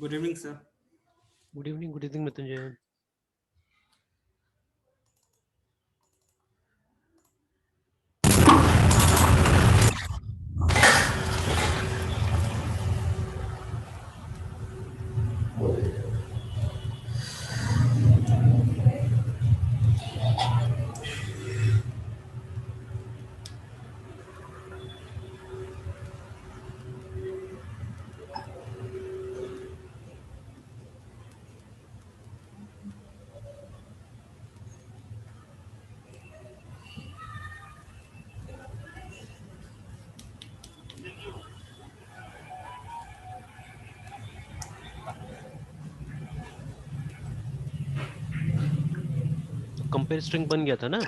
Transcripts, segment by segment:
Good evening sir. Good evening Mrityunjay. तो compare string बन गया था ना?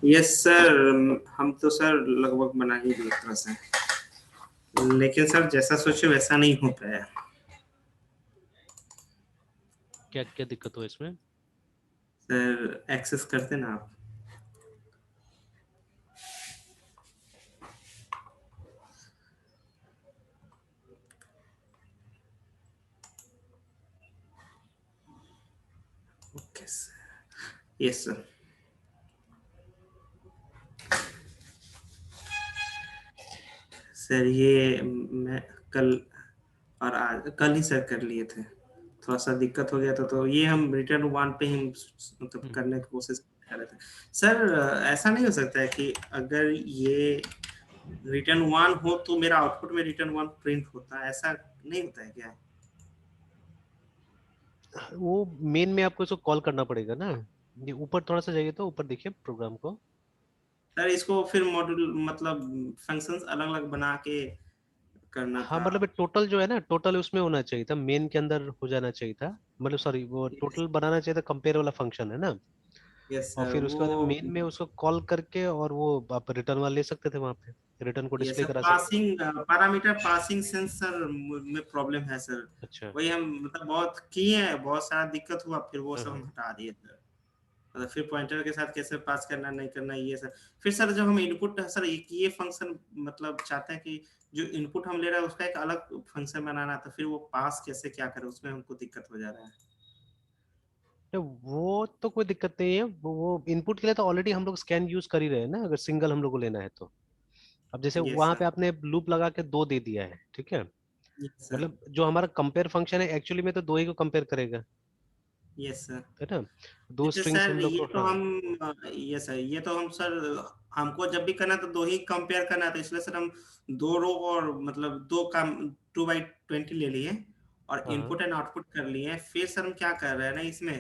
यस सर, हम तो सर लगभग बना ही दिए एक तरह से, लेकिन सर जैसा सोचे वैसा नहीं हो पाया। क्या क्या दिक्कत हुआ इसमें? सर एक्सेस करते ना आप। Okay sir. Yes sir. Sir ये मैं कल और आज कल ही सर कर लिए थे, थोड़ा सा दिक्कत हो गया था तो ये हम रिटर्न वन पे ही मतलब करने की कोशिश कर रहे थे। सर ऐसा नहीं हो सकता है कि अगर ये रिटर्न वन हो तो मेरा आउटपुट में रिटर्न वन प्रिंट होता है, ऐसा नहीं होता है क्या? वो मेन में आपको इसको कॉल करना पड़ेगा ना। ये ऊपर थोड़ा सा जाइए तो ऊपर देखिए प्रोग्राम को। सर इसको फिर मॉड्यूल मतलब फंक्शंस अलग अलग बना के करना हाँ था। मतलब टोटल जो है ना, टोटल उसमें होना चाहिए था, मेन के अंदर हो जाना चाहिए था। मतलब सॉरी, वो टोटल बनाना चाहिए था, कंपेयर वाला फंक्शन है ना। यस और सर फिर वो। उसके बाद मेन में उसको कॉल करके और वो आप रिटर्न वाला ले सकते थे, वहां पे रिटर्न को ये डिस्प्ले सर करा सकते थे। पासिंग पैरामीटर पासिंग सेंसर में प्रॉब्लम है सर। अच्छा। वही हम मतलब बहुत किए हैं, बहुत सारा दिक्कत हुआ, फिर वो हाँ सब हम हाँ। हटा दिए सर। मतलब फिर पॉइंटर के साथ कैसे पास करना नहीं करना ये सर। फिर सर जब हम इनपुट सर एक ये फंक्शन मतलब चाहते हैं कि जो इनपुट हम ले रहे हैं उसका एक अलग फंक्शन बनाना, तो फिर वो पास कैसे क्या करें उसमें हमको दिक्कत हो जा रहा है। तो वो तो कोई दिक्कत नहीं है, वो इनपुट के लिए तो ऑलरेडी हम लोग स्कैन यूज कर ही रहे हैं ना, अगर सिंगल हम लोग को लेना है तो। अब जैसे यस वहां सर। पे आपने लूप लगा के दो दे दिया है, ठीक है। Yes sir. मतलब जो हमारा कंपेयर फंक्शन है एक्चुअली में तो दो ही को कंपेयर करेगा, यस सर। है ना। दो जैसे स्ट्रिंग्स सर हम लोग को, ये तो हाँ। हम ये सर ये तो हम सर हमको जब भी करना है तो दो ही कंपेयर करना है, तो इसलिए सर हम दो रो और मतलब दो काम 2/20 ले लिए और हाँ हाँ। इनपुट एंड आउटपुट कर लिए। फिर सर हम क्या कर रहे हैं ना इसमें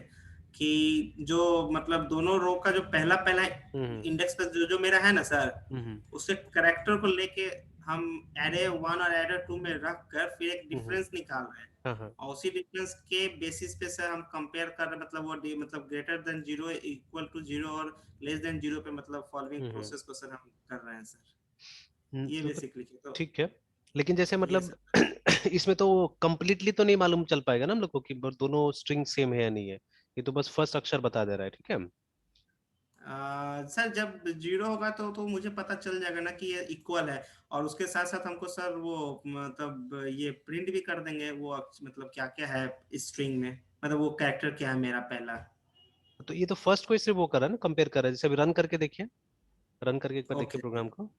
कि जो मतलब दोनों रो का जो पहला पहला हम्म इंडेक्स पे जो जो मेरा है ना सर, हम्म उससे करेक्टर को लेके हम एरे वन और एरे टू में रख कर फिर एक हम्म। डिफरेंस निकाल रहे हैं। हाँ हाँ। और उसी डिफरेंस के बेसिस पे सर हम कंपेयर कर रहे हैं, मतलब वो मतलब greater than zero equal to zero और लेस देन जीरो पे मतलब फॉलोइंग हम्म। प्रोसेस को सर हम कर रहे हैं सर। ये तो बेसिकली तो ठीक है। लेकिन जैसे ये मतलब सर। इसमें तो कंप्लीटली तो नहीं मालूम चल पाएगा ना हम लोग को कि दोनों स्ट्रिंग सेम है या नहीं है। ये तो बस फर्स्ट अक्षर बता दे रहा है, ठीक है। सर जब जीरो होगा तो मुझे पता चल जाएगा ना कि ये इक्वल है। और उसके साथ साथ हमको सर वो मतलब ये प्रिंट भी कर देंगे वो मतलब क्या क्या है स्ट्रिंग में, मतलब वो कैरेक्टर क्या है मेरा पहला। तो ये तो फर्स्ट को सिर्फ वो कर रहा है ना, कंपेयर कर रहा है। जैसे अभी रन करके देखिए, रन करके एक बार देखिए ओके प्रोग्राम को।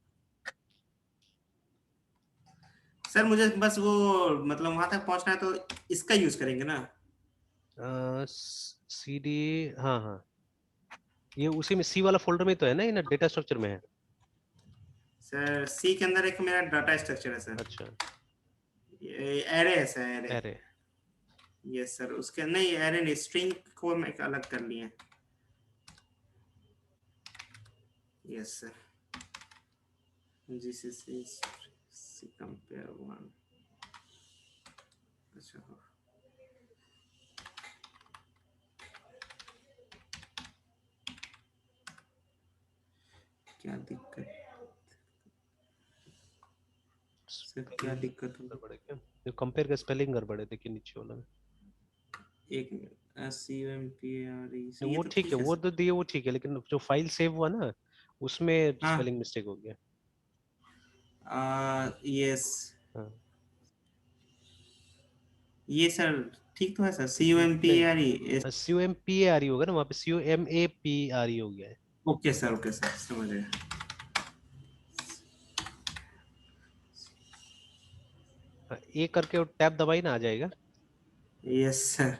सर मुझे बस वो मतलब वहां तक पहुंचना है तो इसका यूज करेंगे ना? सी डी, हाँ हाँ। ये उसी में सी वाला फोल्डर में तो है ना, ये ना डेटा स्ट्रक्चर में है। सर सी के अंदर एक मेरा डाटा स्ट्रक्चर है सर। अच्छा। ये एरे है सर, एरे। अरे। यस सर, उसके नहीं एरे नहीं, स्ट्रिंग को मैं अलग कर लिए। Yes sir. जीसीसी सी कंपेयर वन। अच्छा हाँ। क्या दिक्कत सर, क्या स्पेलिंग दिक्कत हुआ? गड़बड़ है क्या? ये कंपेयर का स्पेलिंग गड़बड़ है, देखिए नीचे वाला में। एक मिनट, SCMPARE से ये वो तो ठीक है, ठीक है वो सर। तो दिए वो ठीक है, लेकिन जो फाइल सेव हुआ ना, उसमें हाँ। स्पेलिंग मिस्टेक हो गया। यस। हाँ। ये सर ठीक तो है सर, CUMPARE। CUMPARE होगा ना, वहाँ पे CUMAPRE हो गया है। ओके सर समझ गए। हाँ, ए करके टैब दबाई ना, आ जाएगा। Yes sir.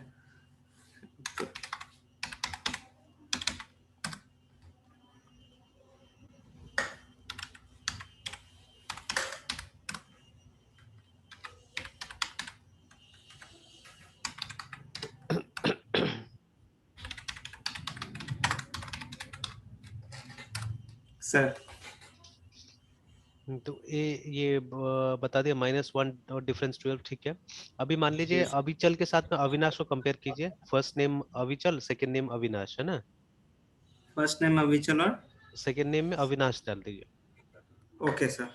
सर तो ये बता दिया, -1 और डिफरेंस 12, ठीक है। अभी मान लीजिए यस। अविचल के साथ में अविनाश को कंपेयर कीजिए। फर्स्ट नेम अविचल, सेकंड नेम अविनाश, है ना। फर्स्ट नेम अविचल और सेकंड नेम में अविनाश डाल दीजिए। Okay sir.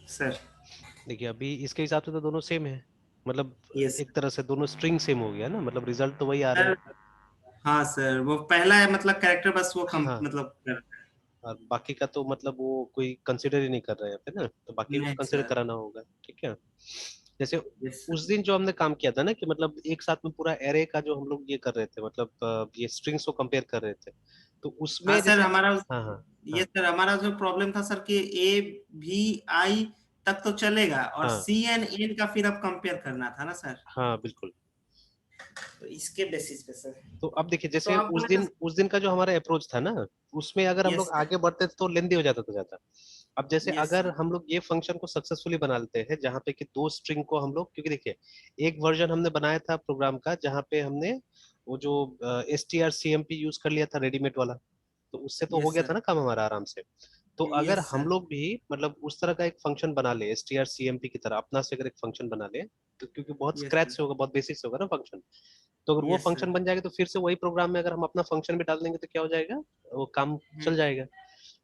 सर देखिए अभी इसके हिसाब से तो दोनों सेम है, मतलब यस एक तरह से दोनों स्ट्रिंग सेम हो गया ना, मतलब रिजल्ट तो वही आ रहे सर। हैं। हाँ सर, वो पहला है मतलब कैरेक्टर, बस वो कम हाँ, मतलब और बाकी का तो मतलब वो कोई कंसिडर ही नहीं कर रहे हैं पे ना, तो बाकी को नहीं कंसिडर सर। कराना होगा, ठीक है। जैसे यस उस दिन जो हमने काम किया था ना, कि मतलब एक साथ में पूरा एरे का जो हम लोग ये कर रहे थे, मतलब ये स्ट्रिंग्स को कंपेयर कर रहे थे, तो हाँ उसमें सर जैसे। हमारा, हाँ हाँ ये हाँ सर हमारा जो प्रॉब्लम था सर कि AVI तक तो चलेगा, और हाँ CNN का फिर अब कंपेयर करना था ना सर। हाँ बिल्कुल। तो इसके बेसिस पे सर। तो अब देखिए, तो जैसे आप उस बोले थे। दिन का जो हमारा अप्रोच था ना, उसमें अगर हम यस लोग सर। आगे बढ़ते तो लेंदी हो जाता था ज्यादा। अब जैसे यस अगर सर। हम लोग ये फंक्शन को सक्सेसफुली बना लेते हैं, जहाँ पे कि दो स्ट्रिंग को हम लोग, क्योंकि देखिए एक वर्जन हमने बनाया था प्रोग्राम का जहाँ पे हमने वो जो STRCMP यूज कर लिया था रेडीमेड वाला, तो उससे तो हो यस गया था सर। ना काम हमारा आराम से। तो अगर यस हम सर। लोग भी मतलब उस तरह का एक फंक्शन बना ले, STRCMP की तरह अपना से अगर एक फंक्शन बना ले, तो क्योंकि बहुत यस स्क्रैच सर। से होगा, बहुत बेसिक से होगा ना फंक्शन, तो अगर वो यस फंक्शन सर। बन जाएगा तो फिर से वही प्रोग्राम में अगर हम अपना फंक्शन भी डाल देंगे तो क्या हो जाएगा, वो काम चल जाएगा।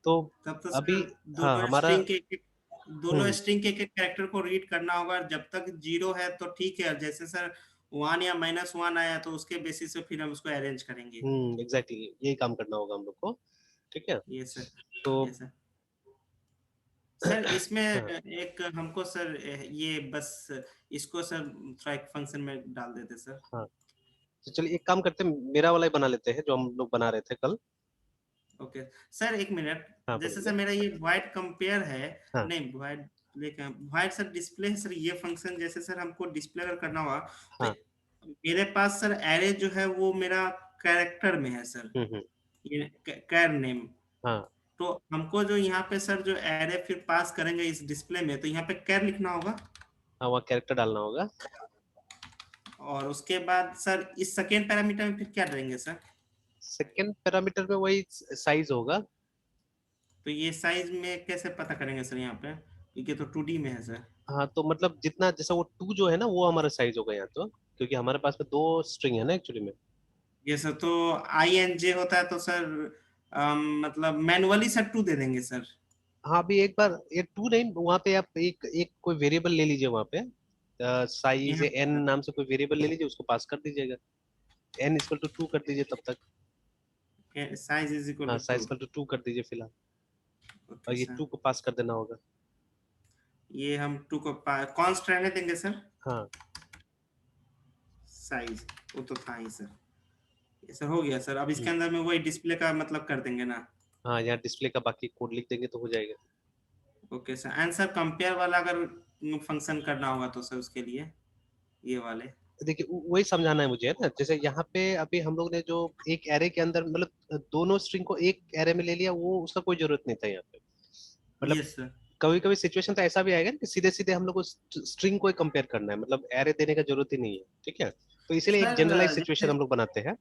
तो तब तो अभी, सर हाँ हमारा। दोनों हम्म स्ट्रिंग के एक एक कैरेक्टर को रीड करना होगा, जब तक जीरो है तो ठीक है, जैसे सर 1 या -1 आया तो उसके बेसिस पे फिर हम उसको अरेंज करेंगे। एग्जैक्टली यही काम करना होगा हम लोग को, ठीक है। ये सर। तो ये सर। सर इसमें हाँ, एक हमको सर, ये बस इसको सर थोड़ा एक फंक्शन में डाल देते सर। हाँ, तो चलिए एक काम करते हैं, मेरा वाला ही बना लेते हैं जो हम लोग बना रहे थे कल। ओके सर, एक मिनट। हाँ जैसे बोलिए। सर मेरा ये वाइट कंपेयर है, हाँ नहीं वाइट, लेकिन वाइट सर डिस्प्ले है सर, ये फंक्शन जैसे सर हमको डिस्प्ले अगर करना हुआ तो हाँ। मेरे पास सर एरे जो है वो मेरा कैरेक्टर में है सर, हम्म। ये कैर नेम। हाँ तो हमको जो यहाँ पे सर जो एरे फिर पास करेंगे इस डिस्प्ले में, तो यहाँ पे कैर लिखना होगा। हाँ, वहाँ कैरेक्टर डालना होगा। और उसके बाद सर इस सेकेंड पैरामीटर में फिर क्या देंगे सर? सेकेंड पैरामीटर में वही साइज होगा। तो ये साइज में कैसे पता करेंगे सर यहाँ पे, क्योंकि तो 2D में है सर। हाँ, तो मतलब जितना जैसा वो टू जो है ना, वो हमारा साइज होगा यहाँ तो, क्योंकि हमारे पास में दो स्ट्रिंग है ना एक्चुअली में। ये सर तो INJ होता है तो सर मतलब मैनुअली सर 2 दे देंगे सर। हाँ, अभी एक बार ये टू नहीं, वहाँ पे आप एक एक कोई वेरिएबल ले लीजिए वहाँ पे, साइज यहाँ एन नाम से कोई वेरिएबल ले लीजिए, उसको पास कर दीजिएगा। n = 2 कर दीजिए तब तक। पे साइज इज इक्वल हाँ, टू साइज 2। इक्वल टू 2 कर दीजिए फिलहाल, और ओके ये सर। 2 को पास कर देना होगा। ये हम 2 को कॉन्स्ट रहने देंगे सर। हाँ साइज वो तो था ही सर। ये सर हो गया सर, अब इसके हम्म, अंदर में वही डिस्प्ले का मतलब कर देंगे ना। हाँ, यहाँ डिस्प्ले का बाकी कोड लिख देंगे तो हो जाएगा। Okay sir, and sir compare वाला अगर फंक्शन करना होगा तो सर उसके लिए ये वाले। देखिए वही समझाना है मुझे, है ना। जैसे यहाँ पे अभी हम लोग ने जो एक एरे के अंदर मतलब दोनों स्ट्रिंग को एक एरे में ले लिया, वो उसका कोई जरूरत नहीं था यहाँ पे। मतलब यस सर। कभी कभी सिचुएशन तो ऐसा भी आएगा ना कि सीधे सीधे हम लोग को स्ट्रिंग को कंपेयर करना है, मतलब एरे देने का जरूरत ही नहीं है, ठीक है। तो इसीलिए एक सर जनरलाइज सिचुएशन जैसे हम लोग बनाते हैं।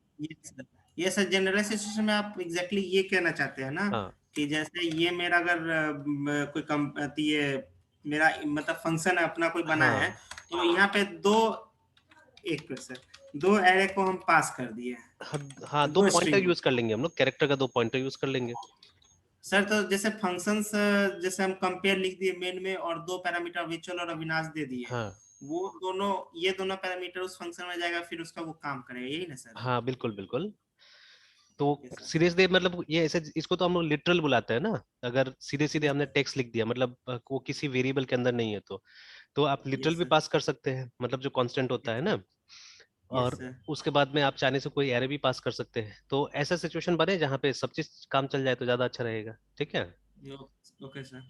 ये सर जनरलाइजेशन में आप एग्जैक्टली ये कहना चाहते हैं ना, हाँ कि जैसे ये मेरा अगर कोई कम ये मेरा मतलब फंक्शन है अपना कोई बना है, हाँ तो यहाँ पे दो, एक मिनट सर, दो एरे को हम पास कर दिए, हाँ हाँ, दो दो पॉइंटर स्ट्रिंग को। यूज कर लेंगे हम लोग, कैरेक्टर का दो पॉइंटर यूज कर लेंगे। सर तो जैसे फंक्शंस, जैसे हम कंपेयर लिख दिए मेन में, और दो पैरामीटर विचुअल और अविनाश दे दिए, हाँ वो दोनों, ये दोनों पैरामीटर उस फंक्शन में जाएगा, फिर उसका वो काम करेगा, यही ना सर? हाँ बिल्कुल बिल्कुल। तो ओके सर। सीधे सीधे मतलब ये ऐसे, इसको तो हम लोग लिटरल बुलाते हैं ना, अगर सीधे सीधे यस हमने सर। टेक्स्ट लिख दिया, मतलब वो किसी वेरिएबल के अंदर नहीं है, तो आप लिटरल यस भी सर। पास कर सकते हैं, मतलब जो कांस्टेंट होता यस है सर। ना। यस और सर। उसके बाद में आप चाहने से कोई एरे भी पास कर सकते हैं, तो ऐसा सिचुएशन बने जहाँ पे सब चीज काम चल जाए तो ज्यादा अच्छा रहेगा, ठीक है। Okay sir.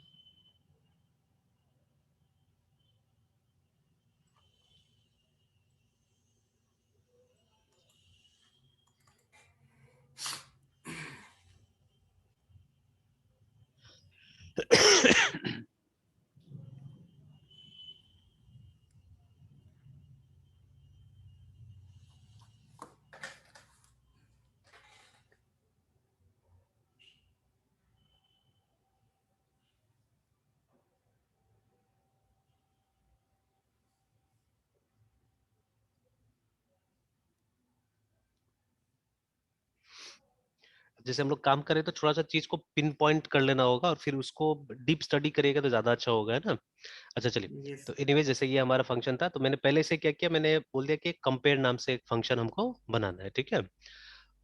जैसे हम लोग काम करें तो थोड़ा सा चीज को पिन पॉइंट कर लेना होगा, और फिर उसको डीप स्टडी करिएगा तो ज्यादा अच्छा होगा, है ना। अच्छा चलिए। यस। तो एनीवे, जैसे ये हमारा फंक्शन था, तो मैंने पहले से क्या किया, मैंने बोल दिया कि कंपेयर नाम से एक फंक्शन हमको बनाना है, ठीक है।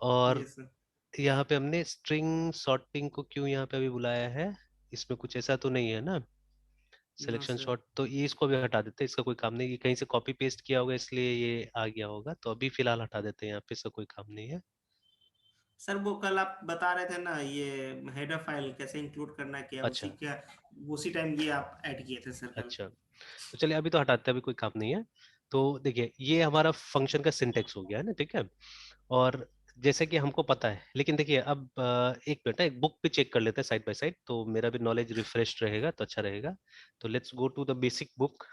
और यस सर। यहाँ पे हमने स्ट्रिंग सॉर्टिंग को क्यों यहाँ पे अभी बुलाया है, इसमें कुछ ऐसा तो नहीं है ना। No selection sir. शॉट तो ये, इसको भी हटा देते हैं, इसका कोई काम नहीं, ये कहीं से कॉपी पेस्ट किया होगा इसलिए ये आ गया होगा, तो अभी फिलहाल हटा देते हैं, यहाँ पे इसका कोई काम नहीं है। सर वो कल आप बता रहे थे ना ये हेडर फाइल कैसे इंक्लूड करना है, क्या उसी अच्छा। का उसी टाइम ये आप ऐड किए थे सर कल। अच्छा, तो चलिए अभी तो हटाते हैं, अभी कोई काम नहीं है। तो देखिए, ये हमारा फंक्शन का सिंटेक्स हो गया है ना, ठीक है। और जैसे कि हमको पता है, लेकिन देखिए अब एक मिनट, एक बुक पे चेक कर लेते हैं साइड बाय साइड, तो मेरा भी नॉलेज रिफ्रेश रहेगा तो अच्छा रहेगा। तो let's go to the basic book,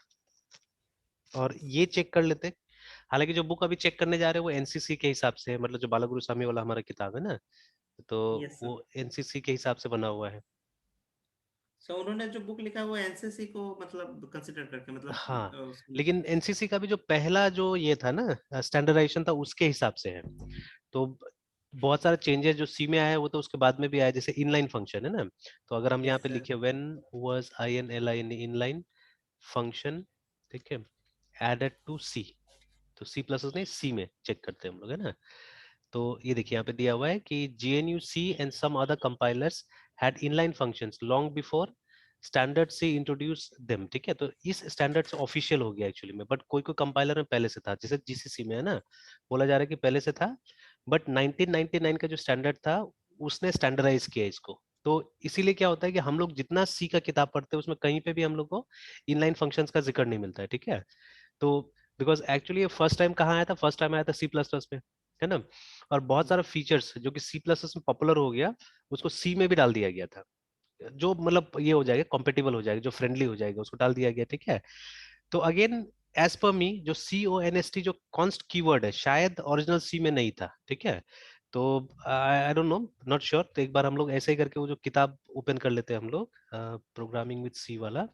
और ये चेक कर लेते हैं। हालांकि जो बुक अभी चेक करने जा रहे हैं वो एनसीसी के हिसाब से है, मतलब जो बालागुरु स्वामी वाला हमारा किताब है ना, तो यस सर। वो एनसीसी के हिसाब से बना हुआ है। सो उन्होंने जो बुक लिखा है वो एनसीसी को मतलब कंसिडर करके हाँ, मतलब उसको लिखा लेकिन एनसीसी का भी जो पहला जो ये था ना स्टैंडर्डाइजेशन था, उसके हिसाब से है। तो बहुत सारे चेंजेस जो सी में आया है वो तो उसके बाद में भी आया, जैसे इनलाइन फंक्शन है ना। तो अगर हम है। यहाँ यस पे सर। लिखे when was I N L I N inline function, ठीक है, एडेड टू सी, तो सी प्लस नहीं, सी में चेक करते हैं हम लोग, है ना। तो ये देखिए यहाँ पे दिया हुआ है कि GNU-C and some other compilers had inline functions long before standard से इंट्रोड्यूस देम, ठीक है। तो इस स्टैंडर्ड से ऑफिशियल हो गया एक्चुअली में, बट कोई कोई कंपाइलर में पहले से था, जैसे जीसीसी में है ना, बोला जा रहा है कि पहले से था, बट 1999 का जो स्टैंडर्ड था उसने स्टैंडर्डाइज किया इसको। तो इसीलिए क्या होता है कि हम लोग जितना सी का किताब पढ़ते हैं उसमें कहीं पे भी हम लोग को इनलाइन फंक्शंस का जिक्र नहीं मिलता है, ठीक है। तो बिकॉज एक्चुअली फर्स्ट टाइम कहाँ आया था, फर्स्ट टाइम आया था सी प्लस प्लस में, है ना। और बहुत सारा फीचर्स जो कि सी प्लस प्लस में पॉपुलर हो गया, उसको सी में भी डाल दिया गया था, जो मतलब ये हो जाएगा, कॉम्पेटिबल हो जाएगा, जो फ्रेंडली हो जाएगा, उसको डाल दिया गया, ठीक है। तो अगेन, एज पर मी, जो CONST जो कॉन्स्ट कीवर्ड है शायद ओरिजिनल सी में नहीं था, ठीक है। तो I don't know, not sure, तो एक बार हम लोग ऐसे ही करके वो जो किताब ओपन कर लेते हैं हम लोग, प्रोग्रामिंग विद सी वाला।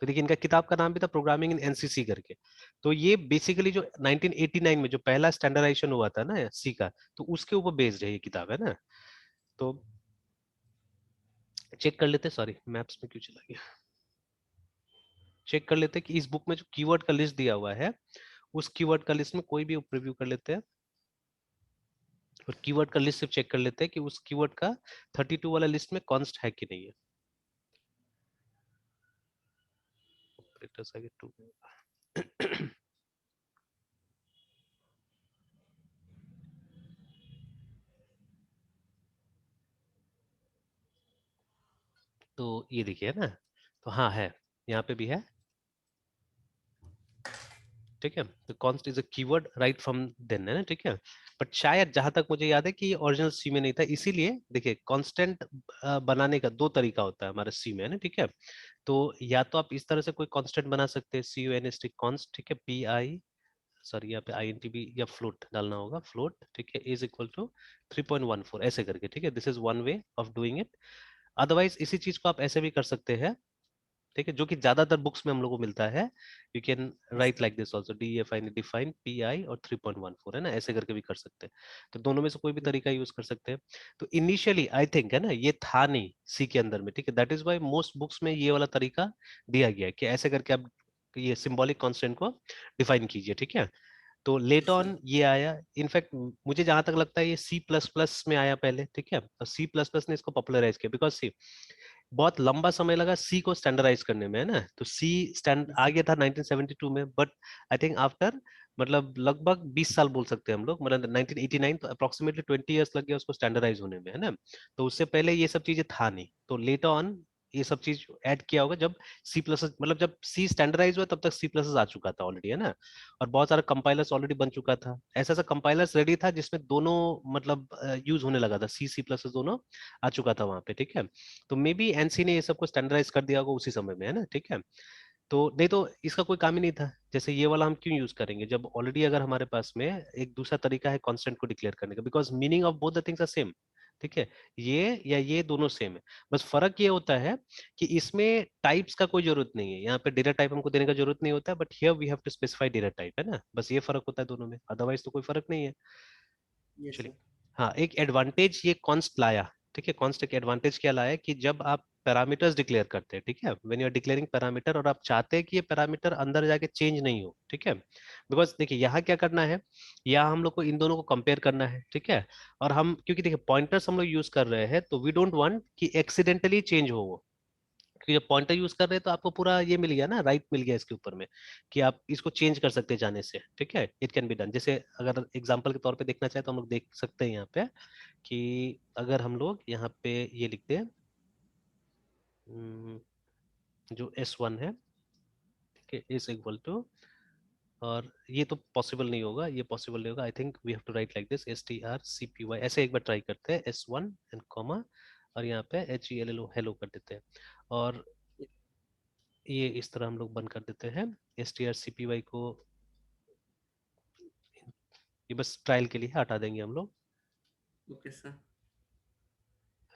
तो देखिए, इनका किताब का नाम भी था प्रोग्रामिंग इन एनसीसी करके। तो ये बेसिकली जो 1989 में जो पहला स्टैंडर्डाइजेशन हुआ था ना सी का, तो उसके ऊपर बेस्ड है ये किताब, है ना। तो चेक कर लेते, सॉरी मैप्स में क्यों चला गया, चेक कर लेते कि इस बुक में जो कीवर्ड का लिस्ट दिया हुआ है, उस कीवर्ड का लिस्ट में कोई भी प्रीव्यू कर लेते हैं, और कीवर्ड का लिस्ट सिर्फ चेक कर लेते हैं कि उस कीवर्ड का 32 वाला लिस्ट में कॉन्स्ट है कि नहीं है। ऑपरेटर्स आगे 2 तो ये देखिए ना, तो हाँ है, यहाँ पे भी है, ठीक है। तो const is a keyword right from then, है ना, ठीक है। बट शायद जहां तक मुझे याद है कि ये ओरिजिनल सी में नहीं था, इसीलिए देखिए कांस्टेंट बनाने का दो तरीका होता है हमारे सी में, है ना, ठीक है। तो या तो आप इस तरह से कोई कांस्टेंट बना सकते हैं, CONST कॉन्स्ट, ठीक है, PI, सॉरी यहाँ पे INTB या फ्लोट डालना होगा, फ्लोट, ठीक है, इज इक्वल टू 3.14 ऐसे करके, ठीक है। This is one way of doing it. Otherwise इसी चीज को आप ऐसे भी कर सकते हैं, ठीक है, जो कि ज्यादातर बुक्स में हम लोग को मिलता है। You can write like this also, DEFIN define PI और 3.14, है ना, ऐसे करके भी कर सकते हैं। तो दोनों में से कोई भी तरीका यूज कर सकते हैं। तो इनिशियली आई थिंक, है ना, ये था नहीं सी के अंदर में, ठीक है, that is why most books में ये वाला तरीका दिया गया है कि ऐसे करके आप ये सिंबॉलिक कांस्टेंट को डिफाइन कीजिए, ठीक है। तो लेट सर। ऑन ये आया। इनफैक्ट मुझे जहां तक लगता है ये सी प्लस प्लस में आया पहले, ठीक है, और सी प्लस प्लस ने इसको पॉपुलराइज किया, बिकॉज सी बहुत लंबा समय लगा सी को स्टैंडर्डाइज करने में, है ना। तो सी स्टैंड आ गया था 1972 में, बट आई थिंक आफ्टर मतलब लगभग 20 साल बोल सकते हैं हम लोग, मतलब 1989, तो अप्रोक्सीमेटली 20 इयर्स लग गया उसको स्टैंडर्डाइज होने में, है ना। तो उससे पहले ये सब चीजें था नहीं, तो लेटर ऑन ये सब चीज ऐड किया होगा जब सी प्लस, मतलब जब सी स्टैंडर्डाइज हुआ तब तक सी प्लस आ चुका था ऑलरेडी, है ना। और बहुत सारा कंपाइलर्स ऑलरेडी बन चुका था, ऐसा ऐसा कंपाइलर्स रेडी था जिसमें दोनों मतलब यूज होने लगा था, सी सी प्लस दोनों आ चुका था वहां पे, ठीक है। तो मे बी एनसी ने ये सबको स्टैंडर्डाइज कर दिया होगा उसी समय में, है ना, ठीक है। तो नहीं तो इसका कोई काम ही नहीं था, जैसे ये वाला हम क्यों यूज करेंगे जब ऑलरेडी अगर हमारे पास में एक दूसरा तरीका है कांस्टेंट को डिक्लेयर करने का, because meaning of both the things are same, ठीक है। ये या ये दोनों सेम है, बस फर्क ये होता है कि इसमें टाइप्स का कोई जरूरत नहीं है, यहाँ पे डेटा टाइप हमको देने का जरूरत नहीं होता है, but here we have to specify data type, है ना, बस ये फर्क होता है दोनों में, अदरवाइज तो कोई फर्क नहीं है। यस चलिए, सर। हाँ, एक एडवांटेज ये कॉन्स्ट लाया, ठीक है। कॉन्स्ट एक एडवांटेज क्या लाया कि जब आप पैरामीटर्स डिक्लेयर करते हैं, ठीक है, when you are declaring parameter, और आप चाहते हैं कि ये पैरामीटर अंदर जाके चेंज नहीं हो, ठीक है, बिकॉज देखिए यहाँ क्या करना है, यहाँ हम लोग को इन दोनों को कंपेयर करना है, ठीक है। और हम क्योंकि देखिए पॉइंटर्स हम लोग यूज कर रहे हैं, तो वी डोंट वांट कि एक्सीडेंटली चेंज हो वो, क्योंकि जब पॉइंटर यूज कर रहे हैं तो आपको पूरा ये मिल गया ना, राइट मिल गया इसके ऊपर में, कि आप इसको चेंज कर सकते हैं जाने से, ठीक है, इट कैन बी डन। जैसे अगर एग्जांपल के तौर पे देखना चाहे तो हम लोग देख सकते हैं यहाँ पे कि अगर हम लोग यहाँ पे ये लिखते हैं जो S1 है, ठीक है, इज इक्वल टू, और ये तो पॉसिबल नहीं होगा, ये पॉसिबल नहीं होगा, I think we have to write like this strcpy, ऐसे एक बार ट्राई करते हैं, S1 एंड कॉमा, और यहाँ पे HELLO हेलो कर देते हैं, और ये इस तरह हम लोग बंद कर देते हैं strcpy को, ये बस ट्रायल के लिए हटा देंगे हम लोग। Okay sir.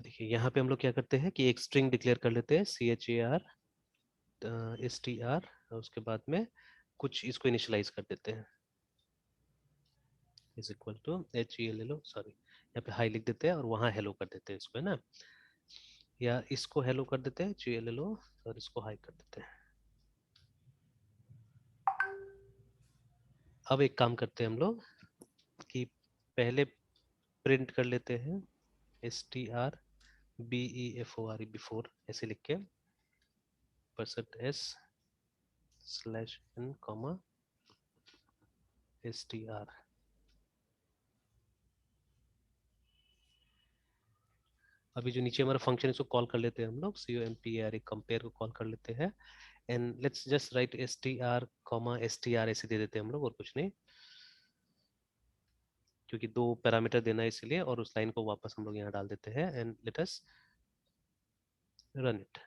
देखिए यहाँ पे हम लोग क्या करते हैं कि एक स्ट्रिंग डिक्लेयर कर लेते हैं char str, और उसके बाद में कुछ इसको इनिशियलाइज कर देते हैं, is equal to HELLO, sorry यहाँ पे हाई लिख देते हैं और वहाँ हेलो कर देते हैं इसको, है ना, या इसको हेलो कर देते हैं HELLO, और इसको हाई कर देते हैं। अब एक काम करते हैं हम लोग कि पहले प्रिंट कर लेते हैं str BEFORE बिफोर, ऐसे लिख के %s/n कॉमा str। अभी जो नीचे हमारा फंक्शन है इसको कॉल कर लेते हैं हम लोग, compare कंपेयर को कॉल कर लेते हैं, and let's just right str comma str ऐसे दे देते हैं हम लोग, और कुछ नहीं, क्योंकि दो पैरामीटर देना है इसलिए, और उस लाइन को वापस हम लोग यहाँ डाल देते हैं, and let us run it.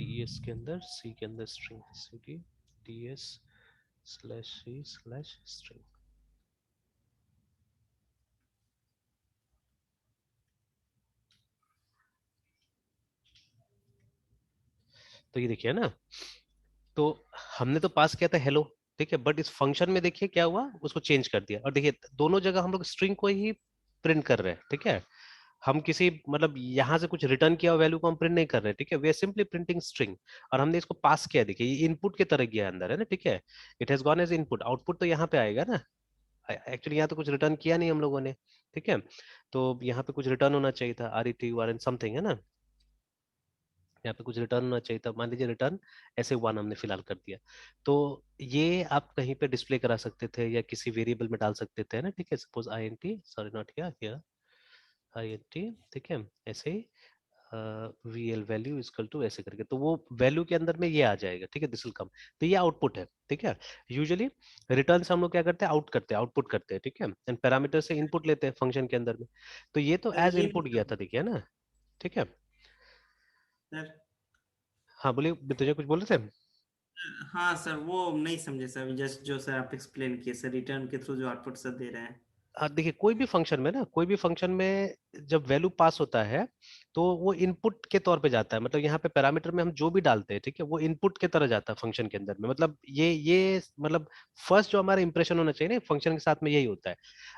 ds के अंदर, c के अंदर स्ट्रिंग cd ds/c/string। तो ये देखिए ना, तो हमने तो पास किया था हेलो, ठीक है, बट इस फंक्शन में देखिए क्या हुआ, उसको चेंज कर दिया, और देखिए दोनों जगह हम लोग स्ट्रिंग को ही प्रिंट कर रहे हैं, ठीक है। हम किसी मतलब यहाँ से कुछ रिटर्न किया वैल्यू को हम प्रिंट नहीं कर रहे, ठीक है, we are simply printing string, और हमने इसको पास किया, देखिए ये इनपुट की तरह गया अंदर, है ना, ठीक है, it has gone as input, output तो यहाँ पे आएगा ना, एक्चुअली यहाँ तो कुछ रिटर्न किया नहीं हम लोगों ने, ठीक है, तो यहाँ पे कुछ रिटर्न होना चाहिए था, RET समथिंग, है ना, यहाँ पे कुछ रिटर्न होना चाहिए था, मान लीजिए रिटर्न ऐसे 1 हमने फिलहाल कर दिया, तो ये आप कहीं पे डिस्प्ले करा सकते थे या किसी वेरिएबल में डाल सकते थे, ना, ठीक है, suppose INT, sorry not here INT, ठीक है, ऐसे ही VL वैल्यू इक्वल टू ऐसे करके, तो वो वैल्यू के अंदर में ये आ जाएगा, ठीक है, दिस विल कम, तो ये आउटपुट है, ठीक है। यूजुअली रिटर्न से हम लोग क्या करते हैं, आउटपुट करते हैं, ठीक है, एंड पैरामीटर से इनपुट लेते हैं फंक्शन के अंदर में, तो ये तो सर एज ये इनपुट गया था, देखिए ना, ठीक है। सर। हाँ बोलिए, तुझे कुछ बोल रहे थे। हाँ सर, वो नहीं समझे सर, जस्ट जो सर आप एक्सप्लेन किए सर, रिटर्न के थ्रू जो आउटपुट सर दे रहे हैं। देखिए कोई भी फंक्शन में ना, कोई भी फंक्शन में जब वैल्यू पास होता है तो वो इनपुट के तौर पे जाता है। मतलब यहाँ पे पैरामीटर में हम जो भी डालते हैं, ठीक है, वो इनपुट के तरह जाता है फंक्शन के अंदर में। मतलब ये मतलब फर्स्ट जो हमारा इंप्रेशन होना चाहिए ना फंक्शन के साथ में, यही होता है।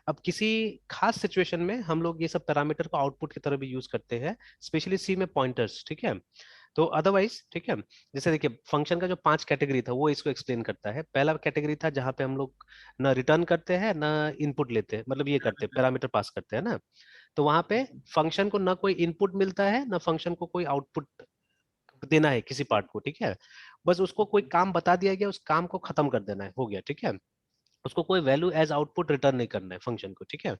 अब किसी खास सिचुएशन में हम लोग ये सब पैरामीटर को आउटपुट की तरह भी यूज करते हैं, स्पेशली सी में पॉइंटर्स, ठीक है। तो अदरवाइज, ठीक है, जैसे देखिए फंक्शन का जो 5 कैटेगरी था वो इसको एक्सप्लेन करता है। पहला कैटेगरी था जहां पे हम लोग ना रिटर्न करते हैं ना इनपुट लेते हैं, मतलब ये करते हैं पैरामीटर पास करते हैं ना। तो वहां पे फंक्शन को ना कोई इनपुट मिलता है ना फंक्शन को कोई आउटपुट देना है किसी पार्ट को, ठीक है। बस उसको कोई काम बता दिया गया, उस काम को खत्म कर देना है, हो गया, ठीक है। उसको कोई वैल्यू एज आउटपुट रिटर्न नहीं करना है फंक्शन को, ठीक है।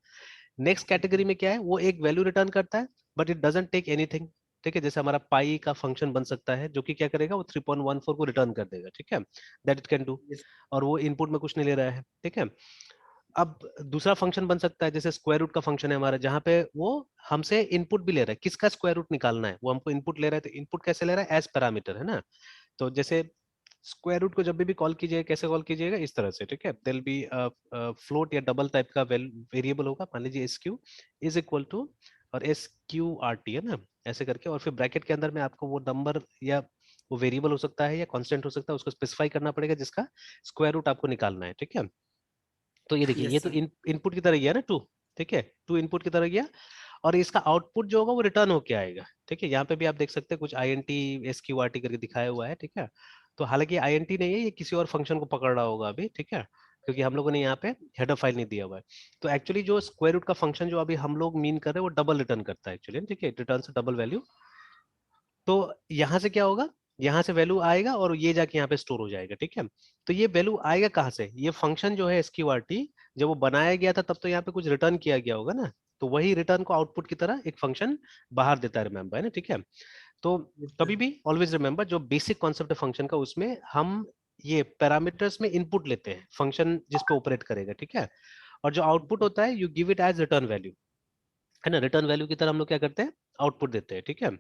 नेक्स्ट कैटेगरी में क्या है, वो एक वैल्यू रिटर्न करता है but it doesn't take anything, ठीक है। जैसे हमारा पाई का फंक्शन बन सकता है जो कि क्या करेगा, वो 3.14 को रिटर्न कर देगा, ठीक है, that it can do. Yes, और वो इनपुट में कुछ नहीं ले रहा है, ठीक है। अब दूसरा फंक्शन बन सकता है जैसे स्क्वायर रूट का फंक्शन है हमारा, जहां पे वो हमसे इनपुट भी ले रहा है, किसका स्क्वायर रूट निकालना है, वो हमको इनपुट ले रहा है। तो इनपुट कैसे ले रहा है, एज पैरामीटर, है ना। तो जैसे स्क्वायर रूट को जब भी कॉल कीजिएगा, कैसे कॉल कीजिएगा, इस तरह से, ठीक है। देयर बी फ्लोट या डबल टाइप का वेरिएबल होगा, मान लीजिए S Q is equal to और एस क्यू आर टी, है ना, ऐसे करके। और फिर ब्रैकेट के अंदर में आपको वो नंबर या वो वेरिएबल हो सकता है या कांस्टेंट हो सकता है, उसको स्पेसिफाई करना पड़ेगा जिसका स्क्वायर रूट आपको निकालना है, ठीक है। तो ये देखिए, ये yes, तो sir. इनपुट की तरह गया ना, टू, ठीक है, टू इनपुट की तरह गया। और इसका आउटपुट जो होगा वो रिटर्न होके आएगा, ठीक है। यहाँ पे भी आप देख सकते हैं कुछ I N T S Q R T करके दिखाया हुआ है, ठीक है। तो हालांकि आई एन टी नहीं है, ये किसी और फंक्शन को पकड़ रहा होगा अभी, ठीक है, क्योंकि हम लोगों ने यहाँ पे हेडर फाइल नहीं दिया हुआ है। तो एक्चुअली जो स्क्वायर रूट का फंक्शन जो अभी हम लोग मीन कर रहे हैं वो डबल रिटर्न करता है एक्चुअली, ठीक है, रिटर्न से डबल वैल्यू। तो यहाँ से क्या होगा, यहाँ से वैल्यू आएगा और ये जाके यहाँ पे स्टोर हो जाएगा, ठीक है। तो ये वैल्यू आएगा कहाँ से, ये फंक्शन जो है एसक्यूआरटी, जब वो बनाया गया था तब तो यहाँ पे कुछ रिटर्न किया गया होगा ना, तो वही रिटर्न को आउटपुट की तरह एक फंक्शन बाहर देता है, रिमेम्बर, है ना, ठीक है। तो Yes, कभी sir. भी ऑलवेज रिमेम्बर, जो बेसिक कॉन्सेप्ट है फंक्शन का, उसमें हम ये पैरामीटर्स में इनपुट लेते हैं फंक्शन जिस पे ऑपरेट करेगा, ठीक है। और जो आउटपुट होता है you give it as return value, है ना, रिटर्न वैल्यू की तरह हम लोग क्या करते हैं, आउटपुट देते हैं, ठीक है।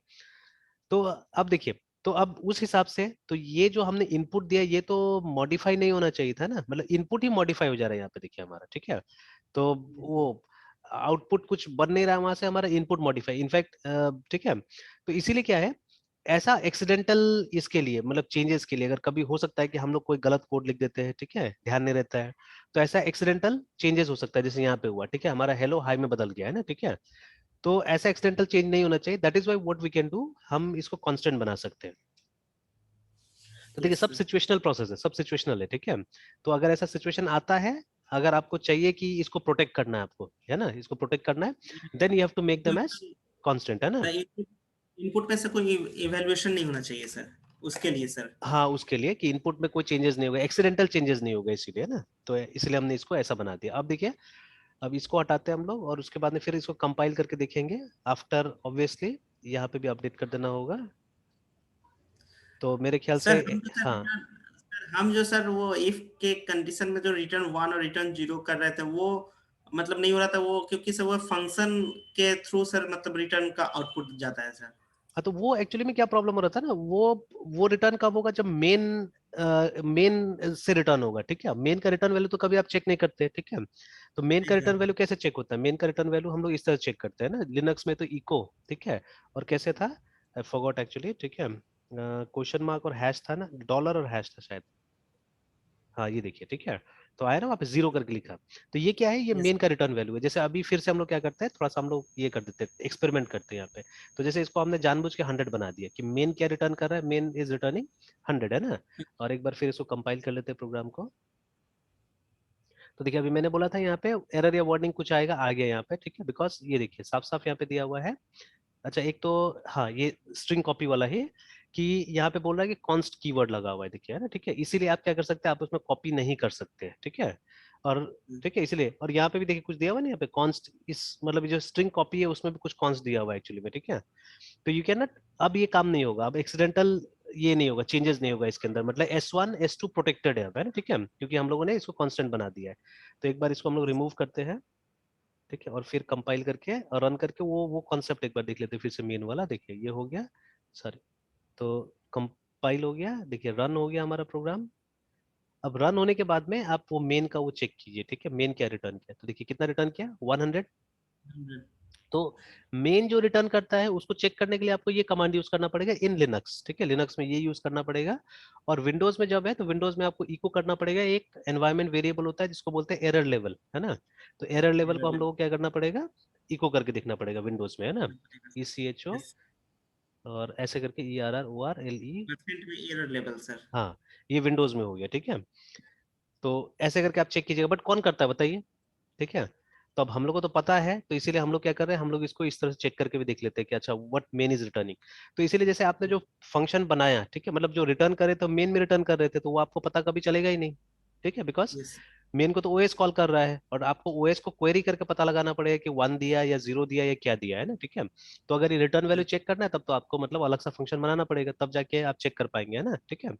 तो अब देखिए, तो अब उस हिसाब से तो ये जो हमने इनपुट दिया ये तो मॉडिफाई नहीं होना चाहिए था ना, मतलब इनपुट ही मॉडिफाई हो जा रहा है यहाँ पे, देखिए हमारा, ठीक है। तो Yes, वो आउटपुट कुछ बन नहीं रहा है वहां से, हमारा इनपुट मॉडिफाई इनफैक्ट, ठीक है। तो इसीलिए क्या है, ऐसा एक्सीडेंटल इसके लिए, मतलब चेंजेस के लिए, अगर कभी हो सकता है कि हम लोग कोई गलत कोड लिख देते हैं, ठीक है, ध्यान नहीं रहता है, तो ऐसा एक्सीडेंटल चेंजेस हो सकता है, जैसे यहाँ पे हुआ, ठीक है, हमारा हेलो हाई में बदल गया है ना, ठीक है। तो ऐसा एक्सीडेंटल चेंज नहीं होना चाहिए, that is why what we can do, हम इसको कांस्टेंट बना सकते हैं। तो देखिए yes, सब sir. सिचुएशनल प्रोसेस है, सब सिचुएशनल है, ठीक है। तो अगर ऐसा सिचुएशन आता है, अगर आपको चाहिए कि इसको प्रोटेक्ट करना है आपको, है ना, इसको प्रोटेक्ट करना है, then you have to make them as constant, है ना। इनपुट में से कोई इवैल्यूएशन नहीं होना चाहिए सर, उसके लिए सर। हाँ, उसके लिए कि इनपुट में कोई चेंजेस नहीं होगा, एक्सीडेंटल चेंजेस नहीं होगा, इसीलिए ना। तो इसलिए हमने इसको ऐसा बना दिया। अब देखिए, अब इसको हटाते हैं हम लोग और उसके बाद में फिर इसको कंपाइल करके देखेंगे आफ्टर, ऑब्वियसली यहाँ पे भी अपडेट कर देना होगा। तो मेरे ख्याल सर से, हम जो सर हाँ। रिटर्न सर हम जो सर वो इफ के कंडीशन में जो रिटर्न वन और रिटर्न जीरो कर रहे थे वो मतलब नहीं हो रहा था वो, क्योंकि सर वो फंक्शन के थ्रू सर मतलब रिटर्न का आउटपुट जाता है सर। हाँ, तो वो एक्चुअली में क्या प्रॉब्लम हो रहा था ना, वो रिटर्न कब होगा, जब मेन से रिटर्न होगा, ठीक है। मेन का रिटर्न वैल्यू तो कभी आप चेक नहीं करते, ठीक है। तो मेन का नहीं रिटर्न सर। वैल्यू कैसे चेक होता है, मेन का रिटर्न वैल्यू हम लोग इस तरह चेक करते हैं ना, लिनक्स में तो इको, ठीक है। और कैसे था, आई फॉरगॉट एक्चुअली, ठीक है, क्वेश्चन मार्क और हैश था ना, डॉलर और हैश था शायद। हाँ, ये देखिए, ठीक है। तो आया ना वहाँ पे जीरो करके लिखा। तो ये क्या है, ये यस। मेन का रिटर्न वैल्यू है। जैसे अभी फिर से हम लोग क्या करते हैं, थोड़ा सा हम लोग ये कर देते हैं, एक्सपेरिमेंट करते हैं यहाँ पे। तो जैसे इसको हमने जानबूझ के 100 बना दिया कि मेन क्या रिटर्न कर रहा है, मेन इज रिटर्निंग 100, है ना। और एक बार फिर इसको कंपाइल कर लेते हैं प्रोग्राम को। तो देखिए, अभी मैंने बोला था यहाँ पे एरर या वार्निंग कुछ आएगा, आ गया यहाँ पे, ठीक है, बिकॉज ये देखिए साफ साफ यहाँ पे दिया हुआ है। अच्छा, एक तो हाँ, ये स्ट्रिंग कॉपी वाला है कि यहाँ पे बोल रहा है कि कॉन्स्ट कीवर्ड लगा हुआ है, देखिए, है ना, ठीक है। इसीलिए आप क्या कर सकते हैं, आप उसमें कॉपी नहीं कर सकते हैं, ठीक है। और ठीक है, इसलिए, और यहाँ पे भी देखिए कुछ दिया हुआ है ना, यहाँ पे कॉन्स्ट, इस मतलब जो स्ट्रिंग कॉपी है उसमें भी कुछ कॉन्स्ट दिया हुआ है एक्चुअली में, ठीक है। तो यू कैन नॉट, अब ये काम नहीं होगा, अब एक्सीडेंटल ये नहीं होगा, चेंजेस नहीं होगा इसके अंदर, मतलब S1 S2 प्रोटेक्टेड है अब, है ना, ठीक है, क्योंकि हम लोगों ने इसको कांस्टेंट बना दिया है। तो एक बार इसको हम लोग रिमूव करते हैं, ठीक है, और फिर कंपाइल करके और रन करके वो कॉन्सेप्ट एक बार देख लेते हैं फिर से, मेन वाला, देखिए ये हो गया, सॉरी। तो कंपाइल हो गया, देखिए रन हो गया हमारा प्रोग्राम। अब रन होने के बाद में आप वो मेन का वो चेक कीजिए, ठीक है, मेन क्या रिटर्न किया, तो देखिए कितना रिटर्न किया, 100। 100। तो मेन जो रिटर्न करता है उसको चेक करने के लिए आपको ये कमांड यूज करना पड़ेगा इन लिनक्स, ठीक है, लिनक्स में ये यूज करना पड़ेगा। और विंडोज में जब है तो विंडोज में आपको इको करना पड़ेगा, एक एनवायरमेंट वेरिएबल होता है जिसको बोलते हैं एरर लेवल, है ना। तो एरर लेवल को हम लोग को क्या करना पड़ेगा, इको करके देखना पड़ेगा विंडोज में, है ना, ECHO, यस। और ऐसे करके ERRORLE। परसेंट में एरर लेवल सर। हाँ, ये विंडोज में हो गया, ठीक है। तो ऐसे करके आप चेक कीजिएगा, बट कौन करता है बताइए, ठीक है। तो अब हम लोग को तो पता है, तो इसीलिए हम लोग क्या कर रहे हैं, हम लोग इसको इस तरह से चेक करके भी देख लेते हैं कि अच्छा व्हाट मेन इज रिटर्निंग। तो इसीलिए जैसे आपने जो फंक्शन बनाया, ठीक है, मतलब जो रिटर्न करे तो मेन में रिटर्न कर रहे थे, तो वो आपको पता कभी चलेगा ही नहीं, ठीक है, बिकॉज यस। मेन को तो ओएस कॉल कर रहा है, और आपको ओएस को क्वेरी करके पता लगाना पड़ेगा कि 1 दिया या 0 दिया या क्या दिया, है ना, ठीक है। तो अगर ये रिटर्न वैल्यू चेक करना है तब तो आपको मतलब अलग सा फंक्शन बनाना पड़ेगा, तब जाके आप चेक कर पाएंगे, है ना, ठीक है।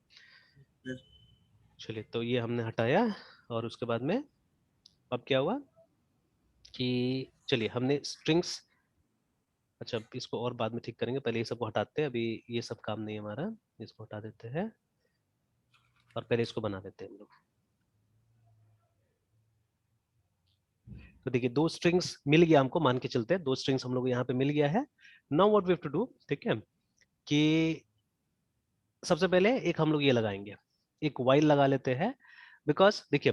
चलिए, तो ये हमने हटाया, और उसके बाद में अब क्या हुआ कि चलिए हमने स्ट्रिंग्स, अच्छा अब इसको और बाद में ठीक करेंगे, पहले ये सबको हटाते हैं, अभी ये सब काम नहीं है हमारा, इसको हटा देते हैं और पहले इसको बना देते हैं हम लोग। तो देखिए दो स्ट्रिंग्स मिल गया हमको, मान के चलते हैं दो स्ट्रिंग्स हम लोग यहाँ पे मिल गया है। Now what we have to do, ठीक है, कि सबसे पहले एक हम लोग ये लगाएंगे, एक वाइल लगा लेते हैं, बिकॉज देखिए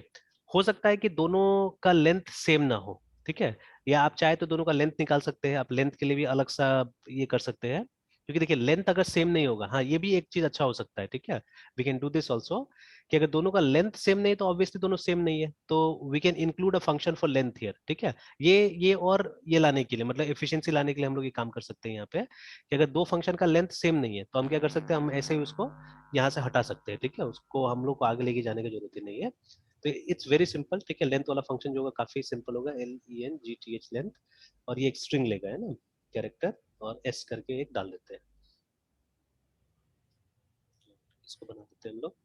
हो सकता है कि दोनों का लेंथ सेम ना हो, ठीक है, या आप चाहे तो दोनों का लेंथ निकाल सकते हैं, आप लेंथ के लिए भी अलग सा ये कर सकते हैं, क्योंकि देखिए लेंथ अगर सेम नहीं होगा, हाँ ये भी एक चीज अच्छा हो सकता है, ठीक है, we can do this also, कि अगर दोनों का लेंथ सेम नहीं है तो ऑब्वियसली दोनों सेम नहीं है, तो we can include a function for length here, ठीक है। ये और ये लाने के लिए, मतलब एफिशिएंसी लाने के लिए हम लोग ये काम कर सकते हैं यहाँ पे, कि अगर दो फंक्शन का लेंथ सेम नहीं है तो हम क्या कर सकते हैं, हम ऐसे ही उसको यहाँ से हटा सकते हैं, ठीक है, उसको हम लोग को आगे लेके जाने की जरूरत ही नहीं है। तो इट्स वेरी सिंपल, ठीक है, लेंथ वाला फंक्शन जो होगा काफी सिंपल होगा, LENGTH लेंथ, और ये एक स्ट्रिंग लेगा, है ना, कैरेक्टर, और S करके एक डाल देते हैं, इसको बना देते हैं हम लोग।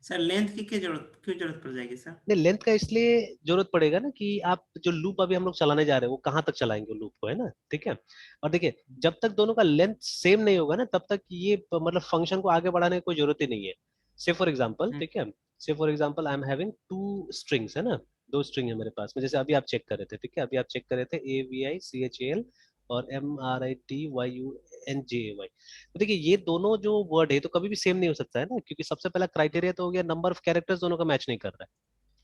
सर लेंथ की क्यों जरूरत पड़ जाएगी सर? नहीं, लेंथ का इसलिए जरूरत पड़ेगा ना कि आप जो लूप अभी हम लोग चलाने जा रहे हैं वो कहाँ तक चलाएंगे लूप को, है ना, ठीक है। और देखिए जब तक दोनों का लेंथ सेम नहीं होगा ना तब तक ये मतलब फंक्शन को आगे बढ़ाने की कोई जरूरत ही नहीं है। से फॉर एग्जाम्पल, ठीक है, से for example I am having two strings, है ना, दो स्ट्रिंग है मेरे पास में, जैसे अभी आप चेक कर रहे थे, ठीक है, अभी आप चेक कर रहे थे AVICHAL और MRITYUNJAY। तो देखिए ये दोनों जो वर्ड है तो कभी भी सेम नहीं हो सकता है ना, क्योंकि सबसे पहला क्राइटेरिया तो हो गया नंबर ऑफ कैरेक्टर्स दोनों का मैच नहीं कर रहा है,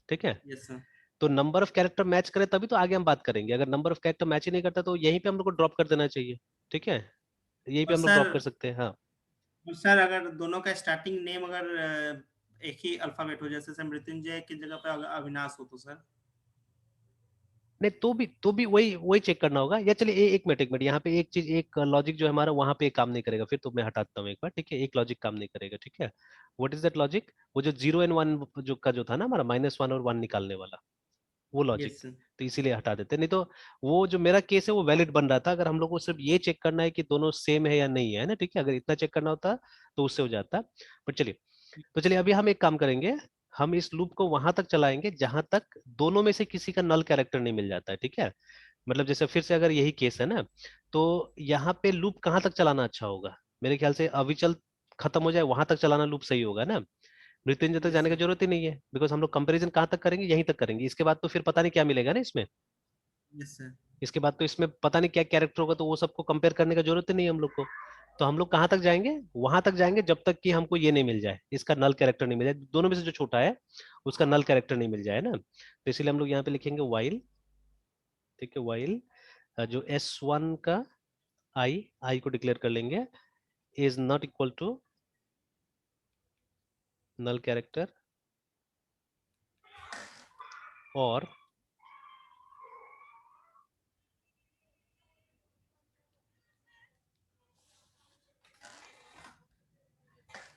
ठीक है। Yes sir. तो नंबर ऑफ कैरेक्टर मैच करे तभी तो आगे हम बात करेंगे, अगर नंबर ऑफ कैरेक्टर मैच ही नहीं करता तो यहीं पे हम लोग को ड्रॉप कर देना चाहिए, ठीक है, यहीं पे और हम लोग सर ड्रॉप कर सकते हैं, हाँ। अगर दोनों का स्टार्टिंग नेम अगर एक ही अल्फाबेट हो, जैसे सर मृत्युंजय की जगह पे अगर अविनाश हो तो सर? नहीं, तो भी वही वही चेक करना होगा, या चलिए एक मिनट यहाँ पे एक चीज, एक लॉजिक जो है हमारा वहां पे काम नहीं करेगा, फिर तो मैं हटाता हूँ एक बार, ठीक है, एक लॉजिक काम नहीं करेगा, ठीक है। व्हाट इज दैट लॉजिक, वो जो 0 और 1 जो का जो था ना हमारा, -1 और 1 निकालने वाला, वो लॉजिक, यस सर। तो इसीलिए हटा देते, नहीं तो वो जो मेरा केस है वो वैलिड बन रहा था, अगर हम लोग को सिर्फ ये चेक करना है कि दोनों सेम है या नहीं है ना, ठीक है, अगर इतना चेक करना होता तो उससे हो जाता। पर चलिए, तो चलिए अभी हम एक काम करेंगे, हम इस लूप को वहां तक चलाएंगे जहां तक दोनों में से किसी का नल कैरेक्टर नहीं मिल जाता है, ठीक है। मतलब जैसे फिर से अगर यही केस है ना, तो यहाँ पे लूप कहाँ तक चलाना अच्छा होगा, मेरे ख्याल से अविचल खत्म हो जाए वहां तक चलाना लूप सही होगा ना, मृत्युंजय तक यस जाने की सर। जरूरत ही नहीं है, बिकॉज हम लोग कंपेरिजन कहाँ तक करेंगे, यहीं तक करेंगे, इसके बाद तो फिर पता नहीं क्या मिलेगा ना इसमें, यस सर। इसके बाद तो इसमें पता नहीं क्या कैरेक्टर होगा, तो वो सबको कंपेयर करने का जरूरत ही नहीं है हम लोग को। तो हम लोग कहाँ तक जाएंगे, वहां तक जाएंगे जब तक कि हमको ये नहीं मिल जाए, इसका नल कैरेक्टर नहीं मिल जाए, दोनों में से जो छोटा है उसका नल कैरेक्टर नहीं मिल जाए ना, तो इसलिए हम लोग यहाँ पे लिखेंगे वाइल, ठीक है, वाइल जो S1 का आई को डिक्लेयर कर लेंगे, is not equal to null character, और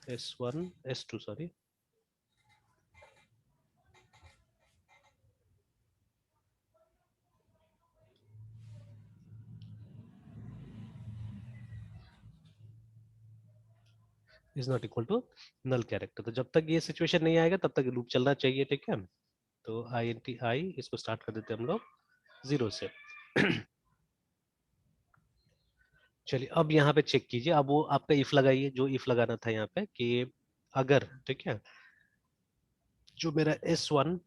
S2 sorry, is not equal to null character. तो जब तक ये सिचुएशन नहीं आएगा तब तक लूप चलना चाहिए, ठीक है। तो INT इसको स्टार्ट कर देते हैं हम लोग 0 से। चलिए अब यहाँ पे चेक कीजिए, अब वो आपका इफ लगाइए जो इफ लगाना था यहाँ पे, कि अगर, ठीक है, जो मेरा S1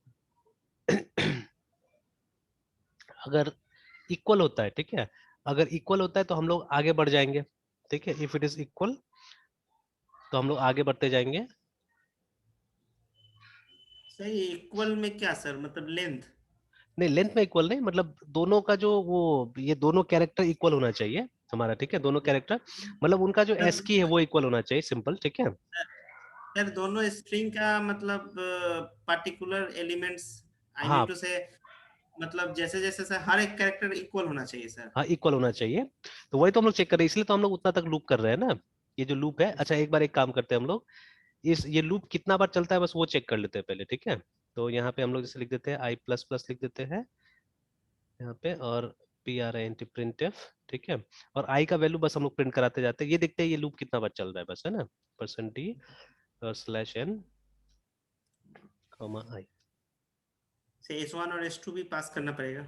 अगर इक्वल होता है, ठीक है, अगर इक्वल होता है तो हम लोग आगे बढ़ जाएंगे, ठीक है, इफ इट इज इक्वल तो हम लोग आगे बढ़ते जाएंगे। सही, इक्वल में क्या सर, मतलब लेंथ? नहीं, लेंथ में इक्वल नहीं, मतलब दोनों का जो वो, ये दोनों कैरेक्टर इक्वल होना चाहिए हमारा, ठीक है, दोनों कैरेक्टर, मतलब उनका जो एस की है वो इक्वल होना चाहिए, सिंपल, ठीक है। सर दोनों स्ट्रिंग का मतलब पार्टिकुलर एलिमेंट्स, आई मीन हाँ टू से, मतलब जैसे जैसे सर हर एक कैरेक्टर इक्वल होना चाहिए सर। हाँ, इक्वल होना चाहिए, तो वही तो हम लोग चेक कर रहे हैं, इसलिए तो हम लोग उतना तक लूप कर रहे हैं ना। ये जो लूप है, अच्छा एक बार एक काम करते हैं हम लोग, इस ये लूप कितना बार चलता है बस वो चेक कर लेते हैं पहले, ठीक है। तो यहाँ पे हम लोग जैसे लिख देते हैं आई प्लस प्लस लिख देते हैं यहाँ पे, और PRINT प्रिंट एफ, ठीक है, और आई का वैल्यू बस हम लोग प्रिंट कराते जाते हैं, ये देखते हैं ये लूप कितना बार चल रहा है बस, है ना, %d और /n आई। से S1 और S2 भी पास करना पड़ेगा?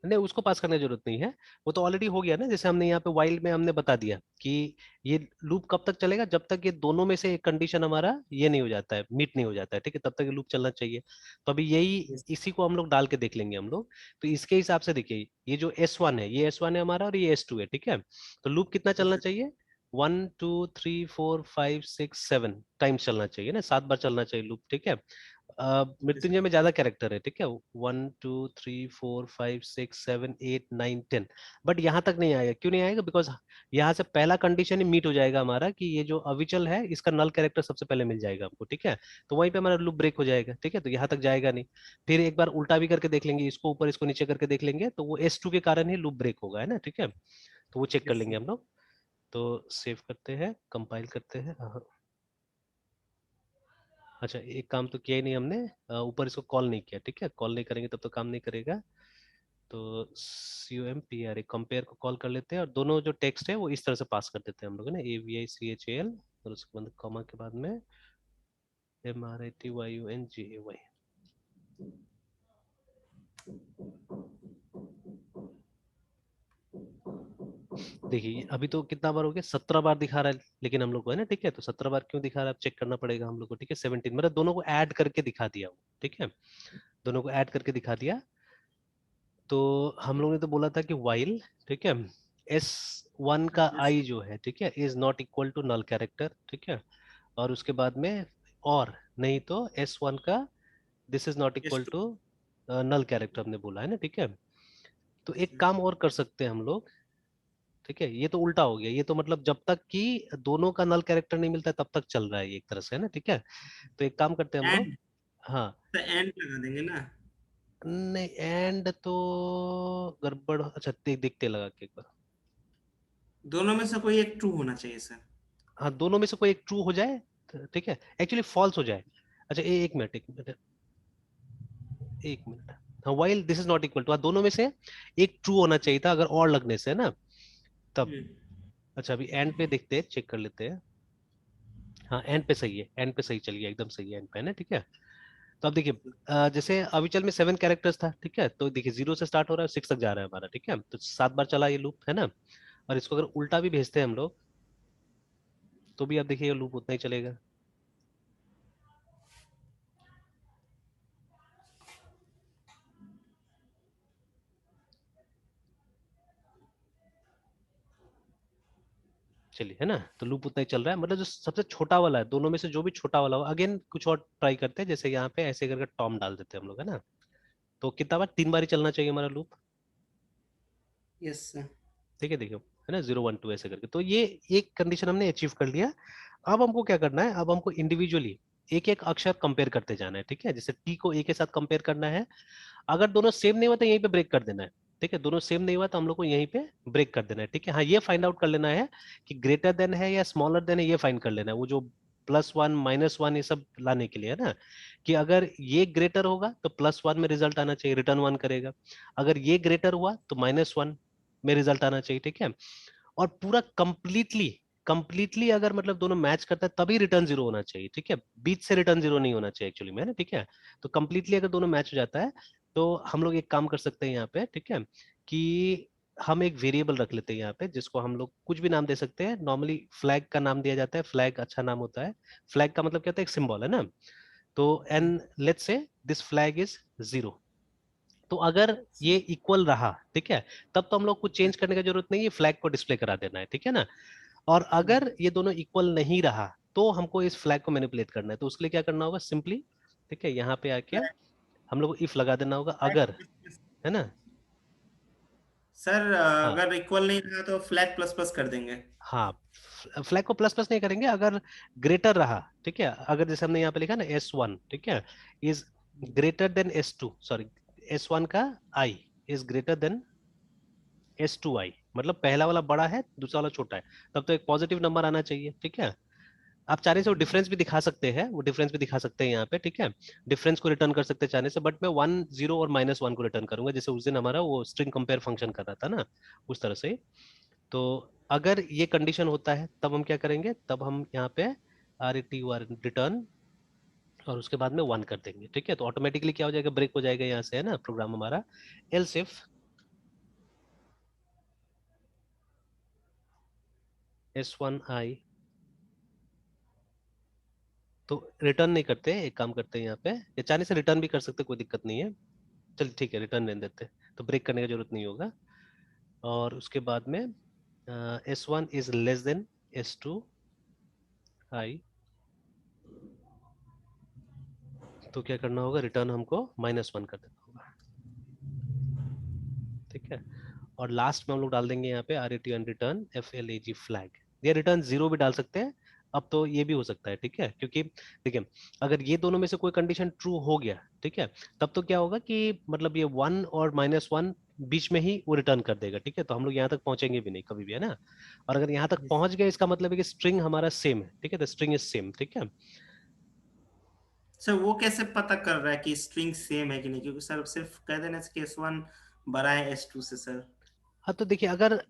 नहीं, उसको पास करने की जरूरत नहीं है, वो तो ऑलरेडी हो गया ना, जैसे हमने यहाँ पे वाइल में हमने बता दिया कि ये लूप कब तक चलेगा, जब तक ये दोनों में से एक कंडीशन हमारा ये नहीं हो जाता है, मीट नहीं हो जाता है, ठीक है, तब तक ये लूप चलना चाहिए। तो अभी यही Yes. इसी को हम लोग डाल के देख लेंगे हम लोग। तो इसके हिसाब से देखिए, ये जो S1 है, ये S1 है हमारा, और ये S2 है, ठीक है। तो लूप कितना चलना Yes. चाहिए, 1 2 3 4 5 6 7 टाइम्स चलना चाहिए ना, 7 बार चलना चाहिए लूप, ठीक है। Yes. मृत्युंजय में ज्यादा कैरेक्टर है, ठीक है, 1 2 3 4 5 6 7 8 9 10, बट यहाँ तक नहीं आएगा, क्यों नहीं आएगा, बिकॉज यहाँ से पहला कंडीशन ही मीट हो जाएगा हमारा, कि ये जो अविचल है इसका नल कैरेक्टर सबसे पहले मिल जाएगा हमको, ठीक है। तो वहीं पे हमारा लूप ब्रेक हो जाएगा, ठीक है, तो यहाँ तक जाएगा नहीं। फिर एक बार उल्टा भी करके देख लेंगे, इसको ऊपर इसको नीचे करके देख लेंगे, तो वो S2 के कारण ही लूप ब्रेक होगा, है ना, ठीक है। तो वो चेक कर Yes, लेंगे sir. हम लोग। तो सेव करते हैं, कंपाइल करते हैं, हाँ। अच्छा, एक काम तो किया ही नहीं हमने, ऊपर इसको कॉल नहीं किया, ठीक है, कॉल नहीं करेंगे तब तो काम नहीं करेगा। तो COMPRA कंपेयर को कॉल कर लेते हैं, और दोनों जो टेक्स्ट है वो इस तरह से पास कर देते हैं हम लोग ना, AVICHAL, और उसके बाद कॉमा के बाद में MRATYUNGAY। देखिए अभी तो कितना बार हो गया, 17 बार दिखा रहा है लेकिन हम लोग को, है ना, ठीक है, तो 17 बार क्यों दिखा रहा है, अब चेक करना पड़ेगा हम लोग को, ठीक है, 17 मतलब दोनों को ऐड करके दिखा दिया वो, ठीक है, दोनों को ऐड करके दिखा दिया। तो हम लोग ने तो बोला था कि वाइल, ठीक है, S1 का Yes. आई जो है, ठीक है, is not equal to null character, ठीक है, और उसके बाद में, और नहीं तो S1 का this is not equal S2. To null character हमने बोला है ना, ठीक है। तो Yes, एक sir. काम और कर सकते हैं हम लोग, ठीक है, ये तो उल्टा हो गया, ये तो मतलब जब तक कि दोनों का नल कैरेक्टर नहीं मिलता है तब तक चल रहा है ये एक तरह से, है ना, ठीक है। तो एक काम करते हैं हम लोग, And हाँ, तो एंड लगा देंगे ना? नहीं एंड तो गड़बड़, अच्छा देखते लगा के एक बार, दोनों में से कोई एक ट्रू होना चाहिए सर। हाँ, दोनों में से कोई एक ट्रू हो जाए, ठीक है, एक्चुअली फॉल्स हो जाए। अच्छा, एक मिनट एक मिनट एक मिनट, हाँ, while this is not equal to, दोनों में से एक ट्रू होना चाहिए था अगर और लगने से, है ना, तब। हम्म। अच्छा, अभी एंड पे देखते हैं, चेक कर लेते हैं, हाँ एंड पे सही है, एंड पे सही चल गया, एकदम सही है एंड पे, है ना, ठीक है। तो अब देखिए, जैसे अविचल में 7 कैरेक्टर्स था, ठीक है, तो देखिए 0 से स्टार्ट हो रहा है, 6 तक जा रहा है हमारा, ठीक है, तो 7 बार चला ये लूप, है ना। और इसको अगर उल्टा भी भेजते हैं हम लोग, तो भी आप देखिए ये लूप उतना ही चलेगा। चलिए, है ना, तो लूप उतना ही चल रहा है, मतलब जो सबसे छोटा वाला है दोनों में से, जो भी छोटा वाला हो, अगेन कुछ और ट्राई करते हैं, जैसे यहाँ पे ऐसे करके टॉम डाल देते हैं हम लोग, है ना। तो कितना बार, 3 बार ही चलना चाहिए हमारा लूप, यस सर। ठीक है, देखियो, है ना, 0 1 2 ऐसे करके, तो ये एक कंडीशन हमने अचीव कर लिया। अब हमको क्या करना है, अब हमको इंडिविजुअली एक एक अक्षर कंपेयर करते जाना है, ठीक है, जैसे टी को ए के साथ कंपेयर करना है, अगर दोनों सेम नहीं हुआ तो यहीं पे ब्रेक कर देना है, ठीक है, दोनों सेम नहीं हुआ तो हम लोग को यहीं पे ब्रेक कर देना है, ठीक है। हाँ, ये फाइंड आउट कर लेना है कि ग्रेटर देन है या स्मॉलर देन है, ये फाइंड कर लेना है, वो जो +1 -1 ये सब लाने के लिए, है ना, कि अगर ये ग्रेटर होगा तो +1 में रिजल्ट आना चाहिए, रिटर्न 1 करेगा, अगर ये ग्रेटर हुआ तो -1 में रिजल्ट आना चाहिए, ठीक है। और पूरा कंप्लीटली कंप्लीटली अगर मतलब दोनों मैच करता है तभी रिटर्न 0 होना चाहिए, ठीक है, बीच से रिटर्न 0 नहीं होना चाहिए एक्चुअली में, है ना, ठीक है। तो कंप्लीटली अगर दोनों मैच हो जाता है तो हम लोग एक काम कर सकते हैं यहाँ पे, ठीक है, कि हम एक वेरिएबल रख लेते हैं यहाँ पे, जिसको हम लोग कुछ भी नाम दे सकते हैं। नॉर्मली फ्लैग का नाम दिया जाता है, फ्लैग अच्छा नाम होता है। फ्लैग का मतलब क्या होता है, एक सिंबल है ना। तो and let's say this flag is 0। तो अगर ये इक्वल रहा, ठीक है, तब तो हम लोग कुछ चेंज करने की जरूरत नहीं है, फ्लैग को डिस्प्ले करा देना है, ठीक है ना। और अगर ये दोनों इक्वल नहीं रहा तो हमको इस फ्लैग को मैनिपुलेट करना है। तो उसके लिए क्या करना होगा, सिंपली, ठीक है, यहाँ पे आके हम लोग को इफ लगा देना होगा, अगर, है ना। सर हाँ अगर इक्वल नहीं रहा तो फ्लैग प्लस प्लस कर देंगे। हाँ, फ्लैग को प्लस प्लस नहीं करेंगे, अगर ग्रेटर रहा, ठीक है, अगर जैसे हमने यहाँ पे लिखा ना S1, ठीक है, is greater then S2, sorry, S1 का I is greater then S2I, मतलब पहला वाला बड़ा है, दूसरा वाला छोटा है, तब तो एक पॉजिटिव नंबर आना चाहिए, ठीक है। आप चाहने से वो डिफरेंस भी दिखा सकते हैं, वो डिफरेंस भी दिखा सकते हैं यहाँ पे, ठीक है। डिफरेंस को रिटर्न कर सकते हैं चाहने से, बट मैं 1 0 और -1 को रिटर्न करूंगा, जैसे उस दिन हमारा वो स्ट्रिंग कंपेयर फंक्शन कर रहा था ना, उस तरह से। तो अगर ये कंडीशन होता है तब हम क्या करेंगे, तब हम यहाँ पे रिटर्न और उसके बाद में 1 कर देंगे, ठीक है। तो ऑटोमेटिकली क्या हो जाएगा, ब्रेक हो जाएगा यहाँ से, है ना, प्रोग्राम हमारा। एल्स इफ S1I, तो रिटर्न नहीं करते, एक काम करते हैं यहाँ पे, या चाहने से रिटर्न भी कर सकते, कोई दिक्कत नहीं है। चल ठीक है, रिटर्न रहने देते, तो ब्रेक करने की जरूरत नहीं होगा। और उसके बाद में S1 is less than S2I, तो क्या करना होगा, रिटर्न हमको -1 कर देना होगा, ठीक है। और लास्ट में हम लोग डाल देंगे यहाँ पे RET रिटर्न FLAG फ्लैग, या रिटर्न 0 भी डाल सकते हैं। अब तो ये भी हो सकता है, ठीक है, क्योंकि देखिए, अगर ये दोनों में से कोई कंडीशन ट्रू हो गया, ठीक है, तब तो क्या होगा कि मतलब ये 1 और -1 बीच में ही वो रिटर्न कर देगा, ठीक है। तो हम लोग यहाँ तक पहुंचेंगे भी नहीं कभी भी, है ना। और अगर यहाँ तक पहुंच गए, इसका मतलब है कि स्ट्रिंग हमारा सेम है, ठीक है, द स्ट्रिंग इज सेम, ठीक है। सर वो कैसे पता कर रहा है कि स्ट्रिंग सेम है कि नहीं, क्योंकि सर सिर्फ कह देना कि S1 बड़ा है S2 से सर। हाँ तो देखिए, अगर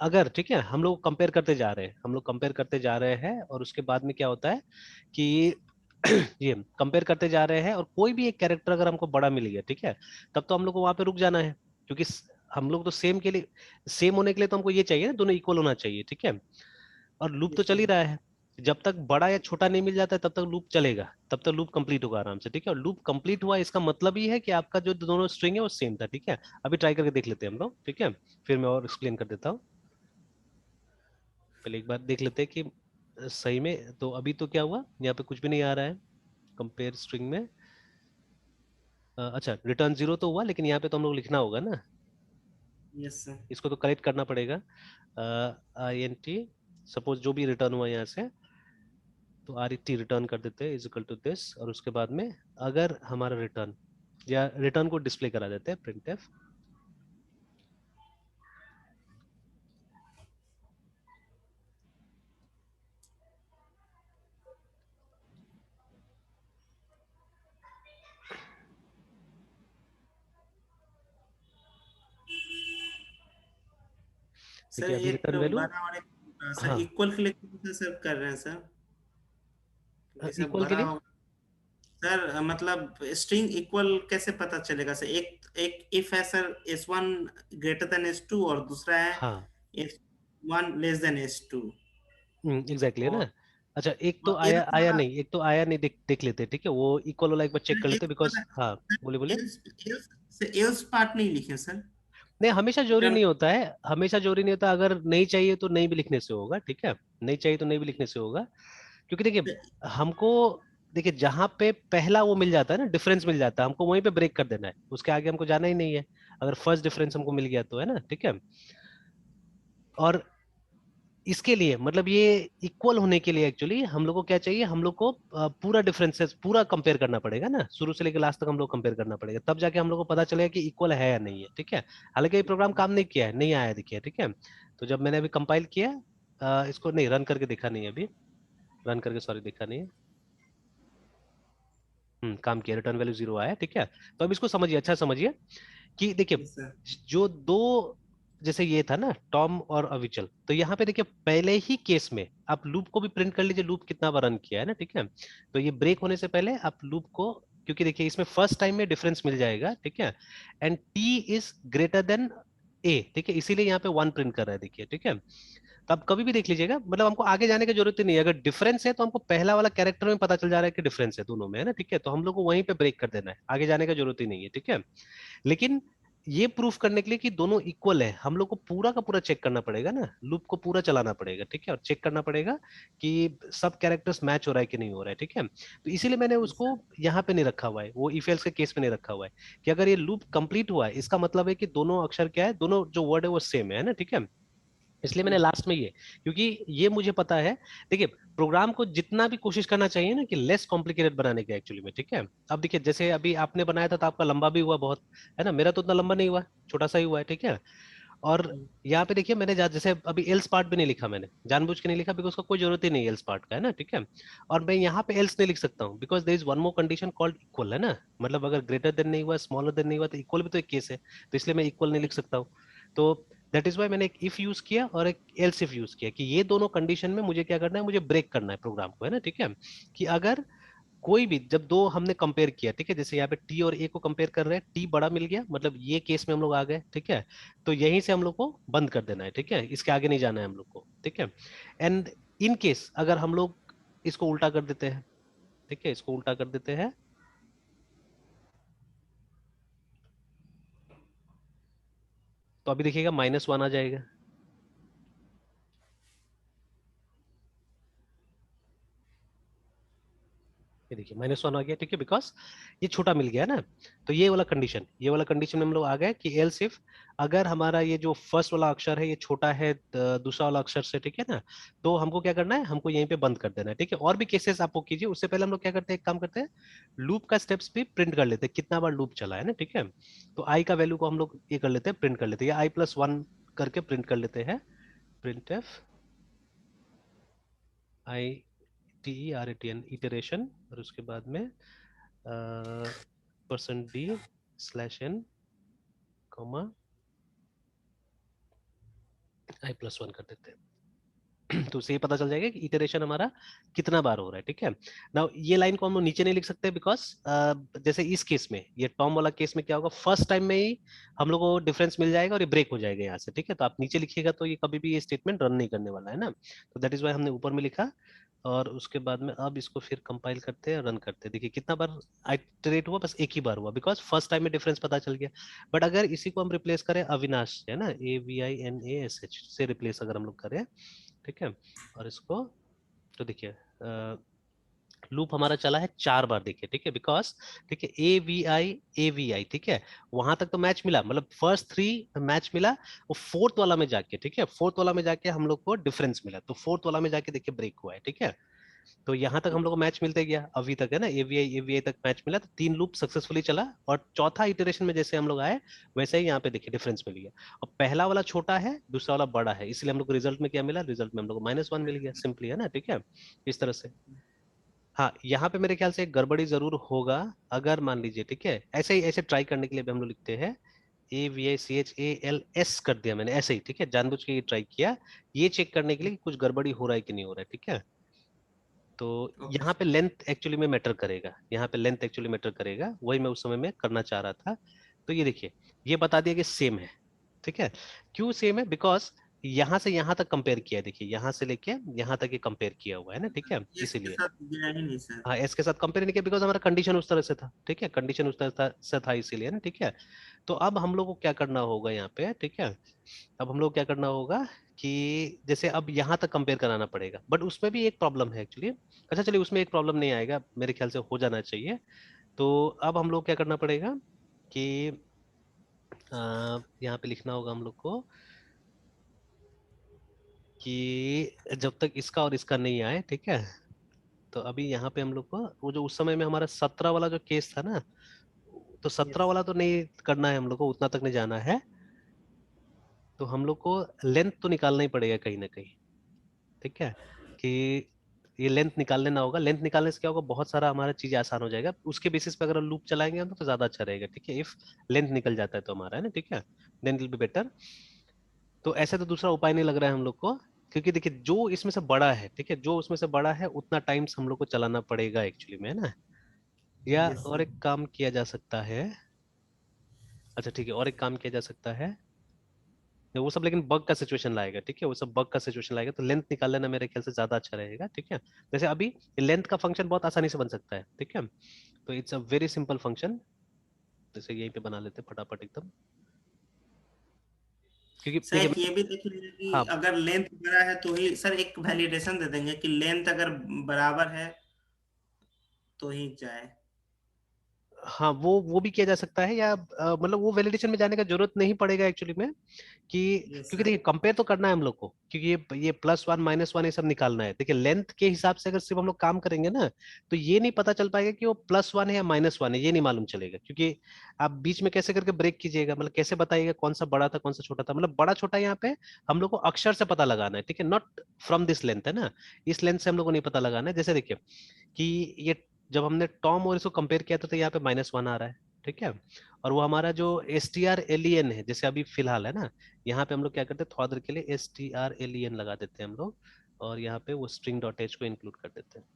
अगर ठीक है, हम लोग कंपेयर करते जा रहे हैं, हम लोग कंपेयर करते जा रहे हैं, और उसके बाद में क्या होता है कि ये कंपेयर करते जा रहे हैं, और कोई भी एक कैरेक्टर अगर हमको बड़ा मिल गया, ठीक है, तब तो हम लोग को वहां पे रुक जाना है, क्योंकि हम लोग तो सेम के लिए, सेम होने के लिए तो हमको ये चाहिए ना, दोनों इक्वल होना चाहिए, ठीक है। और लूप तो यस चल ही सर। रहा है, जब तक बड़ा या छोटा नहीं मिल जाता है तब तक लूप चलेगा, तब तक लूप कंप्लीट होगा आराम से, ठीक है। और लूप कंप्लीट हुआ, इसका मतलब ही है कि आपका जो दोनों स्ट्रिंग है वो सेम था, ठीक है। अभी ट्राई करके देख लेते हैं हम लोग, ठीक है, फिर मैं और एक्सप्लेन कर देता हूँ। पहले एक बार देख लेते हैं कि सही में, तो अभी तो क्या हुआ, यहाँ पे कुछ भी नहीं आ रहा है कंपेयर स्ट्रिंग में। अच्छा, रिटर्न 0 तो हुआ, लेकिन यहाँ पे तो हम लोग लिखना होगा ना, यस सर। इसको तो करेक्ट करना पड़ेगा। INT, सपोज जो भी रिटर्न हुआ यहाँ से, तो RET रिटर्न कर देते हैं इज इक्वल टू दिस, और उसके बाद में अगर हमारा रिटर्न, या रिटर्न को डिस्प्ले करा देते हैं printf। सर देखिए अभी एक रिटर्न वैल्यू, बड़ा और एक छोटा। सर हाँ, इक्वल के लिए कौन सा सर कर रहे हैं सर, क्योंकि सब इक्वल के बड़ा लिए, होगा। सर मतलब स्ट्रिंग इक्वल कैसे पता चलेगा सर, एक एक इफ है sir S1 greater than S2 और दूसरा है हाँ, S1 less than S2। Exactly, है ना। और अच्छा, एक तो एल्स आया आया वाला, नहीं, एक तो आया नहीं, देख देख लेते हैं, ठीक है, वो इक्वल वाला एक बार चेक कर लेते हैं, एल्स बिकॉज, वाला, हाँ, बोले बोले। एल्स एल्स से एल्स पार्ट नहीं लिखे सर। नहीं, हमेशा जरूरी रिटर्न। नहीं होता है, हमेशा जरूरी नहीं होता, अगर नहीं चाहिए तो नहीं भी लिखने से होगा, ठीक है, नहीं चाहिए तो नहीं भी लिखने से होगा, क्योंकि देखिए हमको, देखिए जहां पे पहला वो मिल जाता है ना, डिफरेंस मिल जाता है, हमको वहीं पे ब्रेक कर देना है, उसके आगे हमको जाना ही नहीं है, अगर फर्स्ट डिफरेंस हमको मिल गया तो, है ना, ठीक है। और इसके लिए मतलब ये इक्वल होने के लिए एक्चुअली हम लोग को क्या चाहिए, हम लोग को पूरा डिफरेंसेस पूरा कंपेयर करना पड़ेगा ना, शुरू से लेकर लास्ट तक हम लोग कंपेयर करना पड़ेगा, तब जाके हम लोग को पता चलेगा कि इक्वल है या नहीं है, ठीक है। हालांकि ये प्रोग्राम काम नहीं किया है, नहीं आया देखिए, ठीक है। तो जब मैंने अभी कंपाइल किया, इसको नहीं रन करके देखा नहीं है अभी, रन करके सॉरी देखा नहीं है। काम किया, रिटर्न वैल्यू 0 आया, ठीक है। तो अब इसको समझिए, अच्छा समझिए कि देखिए, यस सर। जो दो, जैसे ये था ना टॉम और अविचल, तो यहाँ पे देखिए पहले ही केस में आप लूप को भी प्रिंट कर लीजिए, लूप कितना बार रन किया है ना, ठीक है। तो ये ब्रेक होने से पहले आप लूप को, क्योंकि देखिए इसमें फर्स्ट टाइम में डिफरेंस मिल जाएगा, ठीक है, and t is greater than A, ठीक है, इसीलिए यहाँ पे 1 प्रिंट कर रहा है, देखिए, ठीक है। तो आप कभी भी देख लीजिएगा, मतलब हमको आगे जाने की जरूरत ही नहीं है, अगर डिफरेंस है तो हमको पहला वाला कैरेक्टर में पता चल जा रहा है कि डिफरेंस है दोनों में, है ना, ठीक है, तो हम लोग को वहीं पे ब्रेक कर देना है, आगे जाने की जरूरत ही नहीं है, ठीक है। लेकिन ये प्रूफ करने के लिए कि दोनों इक्वल है, हम लोग को पूरा का पूरा चेक करना पड़ेगा ना, लूप को पूरा चलाना पड़ेगा, ठीक है, और चेक करना पड़ेगा कि सब कैरेक्टर्स मैच हो रहा है कि नहीं हो रहा है, ठीक है। तो इसीलिए मैंने उसको यहाँ पे नहीं रखा हुआ है, वो इफ एल्स के केस में नहीं रखा हुआ है, कि अगर ये लूप कंप्लीट हुआ है इसका मतलब है कि दोनों अक्षर क्या है, दोनों जो वर्ड है वो सेम है ना, ठीक है। इसलिए मैंने लास्ट में ये, क्योंकि ये मुझे पता है, देखिए, प्रोग्राम को जितना भी कोशिश करना चाहिए ना कि लेस कॉम्प्लिकेटेड बनाने के एक्चुअली में, ठीक है। अब देखिए, जैसे अभी आपने बनाया था तो आपका लंबा भी हुआ बहुत, है ना, मेरा तो उतना लंबा नहीं हुआ, छोटा सा ही हुआ है, ठीक है। और यहाँ पे देखिए, मैंने जैसे अभी एल्स पार्ट भी नहीं लिखा, मैंने जानबूझ के नहीं लिखा, बिकॉज उसका कोई जरूरत ही नहीं है एल्स पार्ट का, है ना, ठीक है। और मैं यहाँ पे एल्स नहीं लिख सकता हूँ, because there is one more condition called equal, है ना, मतलब अगर ग्रेटर देन नहीं हुआ, स्मॉलर देन नहीं हुआ, तो इक्वल भी तो एक केस है, तो इसलिए मैं इक्वल नहीं लिख सकता हूँ। तो दैट इज वाई मैंने एक इफ यूज किया और एक एल्स इफ यूज किया, कि ये दोनों कंडीशन में मुझे क्या करना है, मुझे ब्रेक करना है प्रोग्राम को, है ना, ठीक है। कि अगर कोई भी, जब दो हमने कंपेयर किया, ठीक है, जैसे यहाँ पे टी और ए को कंपेयर कर रहे हैं, टी बड़ा मिल गया, मतलब ये केस में हम लोग आ गए, ठीक है। तो यहीं से हम लोग को बंद कर देना है, ठीक है, इसके आगे नहीं जाना है हम लोग को, ठीक है। एंड इन केस अगर हम लोग इसको उल्टा कर देते हैं, ठीक है, इसको उल्टा कर देते हैं, तो अभी देखिएगा -1 आ जाएगा, ये देखिए -1 आ गया, ठीक है, बिकॉज ये छोटा मिल गया ना। तो ये वाला कंडीशन में हम लोग आ गए कि एल्स इफ, अगर हमारा ये जो फर्स्ट वाला अक्षर है ये छोटा है दूसरा वाला अक्षर से, ठीक है ना, तो हमको क्या करना है, हमको यहीं पे बंद कर देना है, ठीक है। और भी केसेस आपको कीजिए, उससे पहले हम लोग क्या करते हैं, एक काम करते हैं, लूप का स्टेप्स भी प्रिंट कर लेते हैं, कितना बार लूप चला है ना, ठीक है। तो आई का वैल्यू को हम लोग ये कर लेते हैं, प्रिंट कर लेते हैं, या i+1 करके प्रिंट कर लेते हैं, print F I TERATN, iteration, और उसके बाद में %d/n, i+1 कर देते हैं। तो उससे ये पता चल जाएगा कि इटरेशन हमारा कितना बार हो रहा है, ठीक है। नाउ ये लाइन को हम लोग नीचे नहीं लिख सकते, बिकॉज जैसे इस केस में, ये टॉम वाला केस में क्या होगा, फर्स्ट टाइम में ही हम लोग को डिफरेंस मिल जाएगा और ये ब्रेक हो जाएगा यहाँ से, ठीक है। तो आप नीचे लिखिएगा तो ये कभी भी ये स्टेटमेंट रन नहीं करने वाला है ना, तो दैट इज वाई हमने ऊपर में लिखा। और उसके बाद में अब इसको फिर कंपाइल करते हैं, रन करते हैं, देखिए कितना बार आइटरेट हुआ, बस एक ही बार हुआ, बिकॉज फर्स्ट टाइम में डिफरेंस पता चल गया। बट अगर इसी को हम रिप्लेस करें अविनाश, है ना, AVINASH से रिप्लेस अगर हम लोग करें, ठीक है, और इसको, तो देखिए लूप हमारा चला है 4 बार, देखिए, ठीक है, बिकॉज, ठीक है, AVI, ठीक है, वहां तक तो मैच मिला, मतलब फर्स्ट 3 मैच मिला, वो फोर्थ वाला में जाके, ठीक है, फोर्थ वाला में जाके हम लोग को डिफरेंस मिला, तो फोर्थ वाला में जाके देखिए ब्रेक हुआ है, ठीक है। तो यहाँ तक हम लोग को मैच मिलते गया अभी तक, है ना, AVI तक मैच मिला, तो 3 लूप सक्सेसफुली चला, और चौथा इटरेशन में जैसे हम लोग आए वैसे ही यहाँ पे देखिए डिफरेंस मिल गया। और पहला वाला छोटा है, दूसरा वाला बड़ा है, इसलिए हम लोग को रिजल्ट में क्या मिला, रिजल्ट में हम लोग को -1 मिल गया सिंपली, है ना, ठीक है, इस तरह से। हाँ, यहाँ पे मेरे ख्याल से एक गड़बड़ी जरूर होगा, अगर मान लीजिए, ठीक है, ऐसे ही, ऐसे ट्राई करने के लिए भी हम लोग लिखते हैं AVICHALS कर दिया मैंने ऐसे ही, ठीक है, जानबूझ के ये ट्राई किया, ये चेक करने के लिए कि कुछ गड़बड़ी हो रहा है कि नहीं हो रहा है, ठीक है। तो ओके यहाँ पे सर। लेंथ एक्चुअली में मैटर करेगा, यहाँ पे लेंथ एक्चुअली मैटर करेगा, वही मैं उस समय में करना चाह रहा था। तो ये देखिए, ये बता दिया कि सेम है, ठीक है। क्यों सेम है, बिकॉज यहाँ से यहाँ तक कंपेयर किया है, देखिए यहाँ से लेके यहाँ तक ये कंपेयर किया हुआ है ना, ठीक है, ये इसके इसीलिए। साथ गया ही नहीं सर। हाँ, एस के साथ कंपेयर नहीं किया, बिकॉज हमारा कंडीशन उस तरह से था, ठीक है, कंडीशन उस तरह से था, इसीलिए ना, ठीक है। तो अब हम लोग को क्या करना होगा यहाँ पे, ठीक है, अब हम लोग क्या करना होगा कि जैसे अब यहाँ तक कंपेयर कराना पड़ेगा, बट उसमें भी एक प्रॉब्लम है एक्चुअली। अच्छा चलिए, उसमें एक प्रॉब्लम नहीं आएगा, मेरे ख्याल से हो जाना चाहिए। तो अब हम लोग क्या करना पड़ेगा कि यहाँ पे लिखना होगा हम लोग को कि जब तक इसका और इसका नहीं आए, ठीक है। तो अभी यहाँ पे हम लोग को वो जो उस समय में हमारा 17 वाला जो केस था ना, तो 17 यस। वाला तो नहीं करना है हम लोग को, उतना तक नहीं जाना है। तो हम लोग को लेंथ तो निकालना ही पड़ेगा कहीं ना कहीं, ठीक है, कि ये लेंथ निकाल लेना होगा। लेंथ निकालने से क्या होगा, बहुत सारा हमारा चीज आसान हो जाएगा, उसके बेसिस पे अगर लूप चलाएंगे हम तो ज्यादा अच्छा रहेगा, ठीक है, इफ लेंथ निकल जाता है तो हमारा, है ना, ठीक है, देन विल बी बेटर। तो ऐसे तो दूसरा उपाय नहीं लग रहा है हम लोग को, क्योंकि देखिए जो इसमें से बड़ा है, ठीक है, जो उसमें से बड़ा है उतना टाइम्स हम लोग को चलाना पड़ेगा एक्चुअली में, है ना। या यस और सर। एक काम किया जा सकता है, अच्छा ठीक है, और एक काम किया जा सकता है वो सब लेकिन बग का सिचुएशन लाएगा, ठीक है, वो सब बग का सिचुएशन लाएगा, तो लेंथ निकाल लेना मेरे ख्याल से ज्यादा अच्छा रहेगा, ठीक है। जैसे अभी लेंथ का फंक्शन बहुत आसानी से बन सकता है, ठीक है, तो it's a very simple function. जैसे यहीं पे बना लेते हैं फटाफट एकदम, क्योंकि सर देखिए एक ये भी देख लीजिए कि हाँ अगर लेंथ बड़ा है तो ही सर एक वैलिडेशन दे देंगे कि लेंथ अगर बराबर है तो ही जाए। हाँ, वो भी किया जा सकता है, या मतलब वो वैलिडेशन में जाने का जरूरत नहीं पड़ेगा एक्चुअली में, कि यस क्योंकि सर। देखिए कंपेयर तो करना है हम लोग को, क्योंकि ये +1 -1 ये सब निकालना है। देखिए लेंथ के हिसाब से अगर सिर्फ हम लोग काम करेंगे ना, तो ये नहीं पता चल पाएगा कि वो +1 है या -1 है, ये नहीं मालूम चलेगा, क्योंकि आप बीच में कैसे करके ब्रेक कीजिएगा, मतलब कैसे बताइएगा कौन सा बड़ा था कौन सा छोटा था, मतलब बड़ा छोटा यहाँ पे हम लोग को अक्षर से पता लगाना है, ठीक है, नॉट फ्रॉम दिस लेंथ, है ना, इस लेंथ से हम लोग को नहीं पता लगाना है। जैसे देखिए कि ये जब हमने टॉम और इसको कंपेयर किया था, तो यहाँ पे -1 आ रहा है, ठीक है, और वो हमारा जो STR LEN है, जैसे अभी फिलहाल है ना, यहाँ पे हम लोग क्या करते हैं, थोड़ा देर के लिए STR LEN लगा देते हैं हम लोग, और यहाँ पे वो string.h को इंक्लूड कर देते हैं।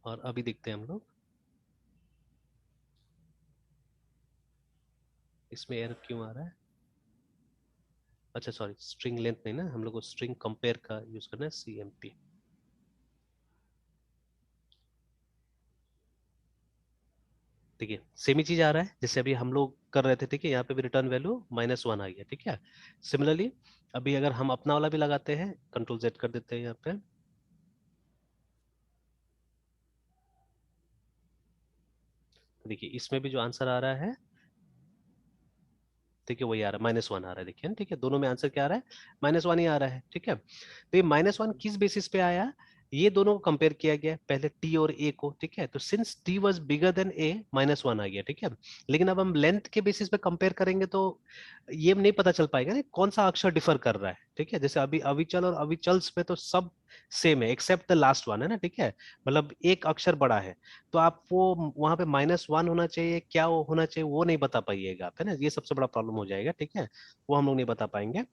और अभी देखते हैं हम लोग इसमें एरर क्यों आ रहा है। अच्छा सॉरी, स्ट्रिंग लेंथ नहीं ना, हम लोग को स्ट्रिंग कंपेयर का यूज करना है, CMP। देखिए सेम ही चीज आ रहा है जैसे अभी हम लोग कर रहे थे, ठीक है, यहाँ पे भी रिटर्न वैल्यू -1 आ गया, ठीक है। सिमिलरली अभी अगर हम अपना वाला भी लगाते हैं, Ctrl Z कर देते हैं यहाँ पे, तो देखिए इसमें भी जो आंसर आ रहा है, देखिए वही आ रहा है, -1 आ रहा है, देखिए ठीक है, दोनों में आंसर क्या आ रहा है, -1 ही आ रहा है, ठीक है। तो ये -1 किस बेसिस पे आया, ये दोनों को कंपेयर किया गया, पहले टी और ए को, ठीक है, तो since T was bigger than A, -1 आ गया, ठीक है। लेकिन अब हम लेंथ के बेसिस पे कंपेयर करेंगे तो ये नहीं पता चल पाएगा ना कौन सा अक्षर डिफर कर रहा है, ठीक है। जैसे अभी अविचल और अविचल्स में तो सब सेम है एक्सेप्ट द लास्ट वन, है ना, ठीक है, मतलब एक अक्षर बड़ा है, तो आप वो वहां पे -1 होना चाहिए, क्या वो होना चाहिए, वो नहीं बता पाइएगा आप, है ना, ये सबसे बड़ा प्रॉब्लम हो जाएगा, ठीक है, वो हम लोग नहीं बता पाएंगे।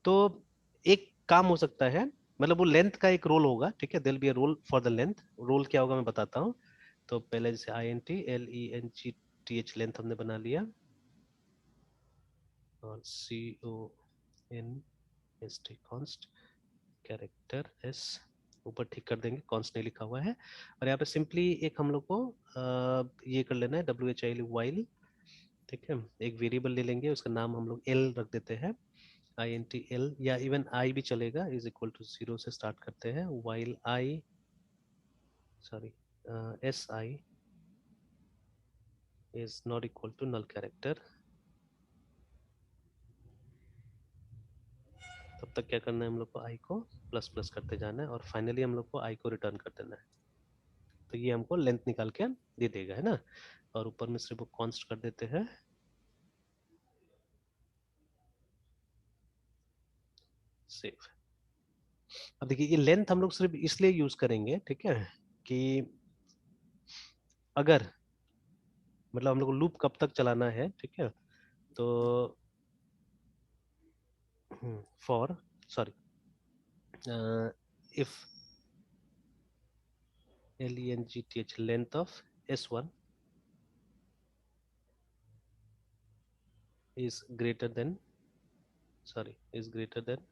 तो एक काम हो सकता है, मतलब वो लेंथ का एक रोल होगा, ठीक है, there be a role for the length, role क्या होगा मैं बताता हूँ। तो पहले जैसे INT LENGTH लेंथ हमने बना लिया, और CONST कॉन्स्ट कैरेक्टर एस ऊपर ठीक कर देंगे, कॉन्स्ट नहीं लिखा हुआ है, और यहाँ पे सिंपली एक हम लोग को ये कर लेना है, WHIL वाइल, ठीक है, एक वेरिएबल ले लेंगे, उसका नाम हम लोग एल रख देते हैं, INTL, या इवन आई भी चलेगा, = 0 से स्टार्ट करते हैं, while I, sorry, SI is not equal to null character. तब तक क्या करना है, हम लोग को आई को प्लस प्लस करते जाना है, और फाइनली हम लोग को आई को रिटर्न कर देना है, तो ये हमको लेंथ निकाल के दे देगा, है ना। और ऊपर में सिर्फ कॉन्स्ट कर देते हैं, सेव। अब देखिए ये लेंथ हम लोग सिर्फ इसलिए यूज करेंगे, ठीक है, कि अगर मतलब हम लोग को लूप कब तक चलाना है, ठीक है, तो for, sorry, if LENGTH length of S1 is greater than, sorry, is greater than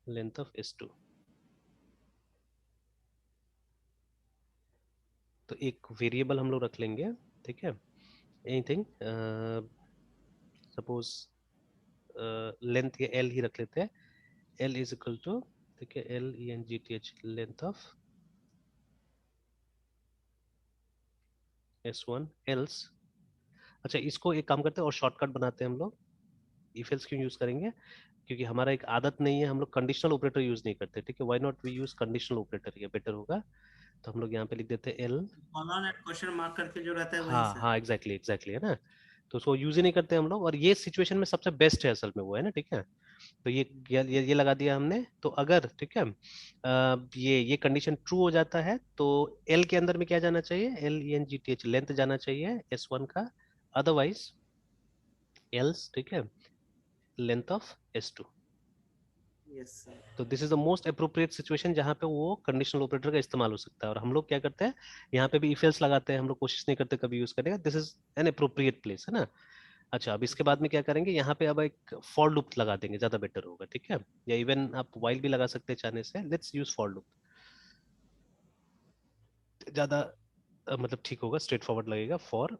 length of S2, तो एक वेरिएबल हम लोग रख लेंगे, ठीक है, एनीथिंग, सपोज लेंथ के L ही रख लेते हैं, L इज इक्वल टू, ठीक है, LENGTH length of S1 else. अच्छा इसको एक काम करते हैं और शॉर्टकट बनाते हैं हम लोग, इफ एल्स क्यों यूज करेंगे, क्योंकि हमारा एक आदत नहीं है, हम लोग कंडीशनल ऑपरेटर यूज नहीं करते, ठीक है, why not we use conditional operator, ये बेटर होगा। तो हम लोग यहाँ पे लिख देते हैं L, colon and question mark करके जो रहता है वही हाँ सर। हाँ एग्जैक्टली एग्जैक्टली, है ना, तो उसको यूज ही नहीं करते हम लोग, और ये सिचुएशन में सबसे बेस्ट है असल में वो, है ना, ठीक है। तो ये लगा दिया हमने, तो अगर ठीक है ये कंडीशन ट्रू हो जाता है, तो एल के अंदर में क्या जाना चाहिए, LENGTH लेंथ जाना चाहिए S1 का, अदरवाइज एल्स, ठीक है, length of S2। Yes sir. तो this is the most appropriate situation जहां पे वो कंडीशनल ऑपरेटर का इस्तेमाल हो सकता है। और हम लोग क्या करते हैं, यहाँ पे भी इफ एल्स लगाते हैं, हम लोग कोशिश नहीं करते कभी यूज करने का। This is an appropriate place, है ना। अच्छा, अब इसके बाद में क्या करेंगे, यहाँ पे अब एक फॉर लूप लगा देंगे, ज्यादा बेटर होगा, ठीक है। या इवन आप वाइल भी लगा सकते हैं चाहने से। लेट्स यूज फॉर लूप, ज्यादा मतलब ठीक होगा, स्ट्रेट फॉरवर्ड लगेगा। For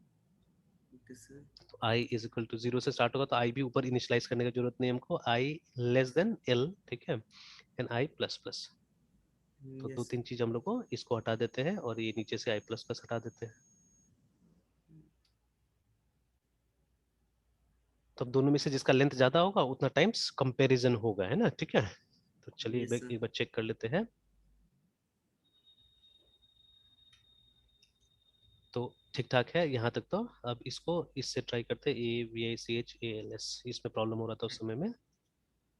okay sir. I is equal to 0 से स्टार्ट होगा, तो आई भी ऊपर इनिशियलाइज करने की जरूरत नहीं है हमको। आई लेस देन एल, ठीक है, एंड आई प्लस प्लस। तो दो यस। तीन चीज हम लोग को इसको हटा देते हैं और ये नीचे से आई प्लस प्लस हटा देते हैं। तो अब दोनों में से जिसका लेंथ ज्यादा होगा उतना टाइम्स कंपैरिजन होगा, है ना, ठीक है। तो चलिए यस सर। एक बार चेक कर लेते हैं। तो ठीक ठाक है यहाँ तक। तो अब इसको इससे ट्राई करते हैं, AVICHALS, इसमें प्रॉब्लम हो रहा था उस समय में।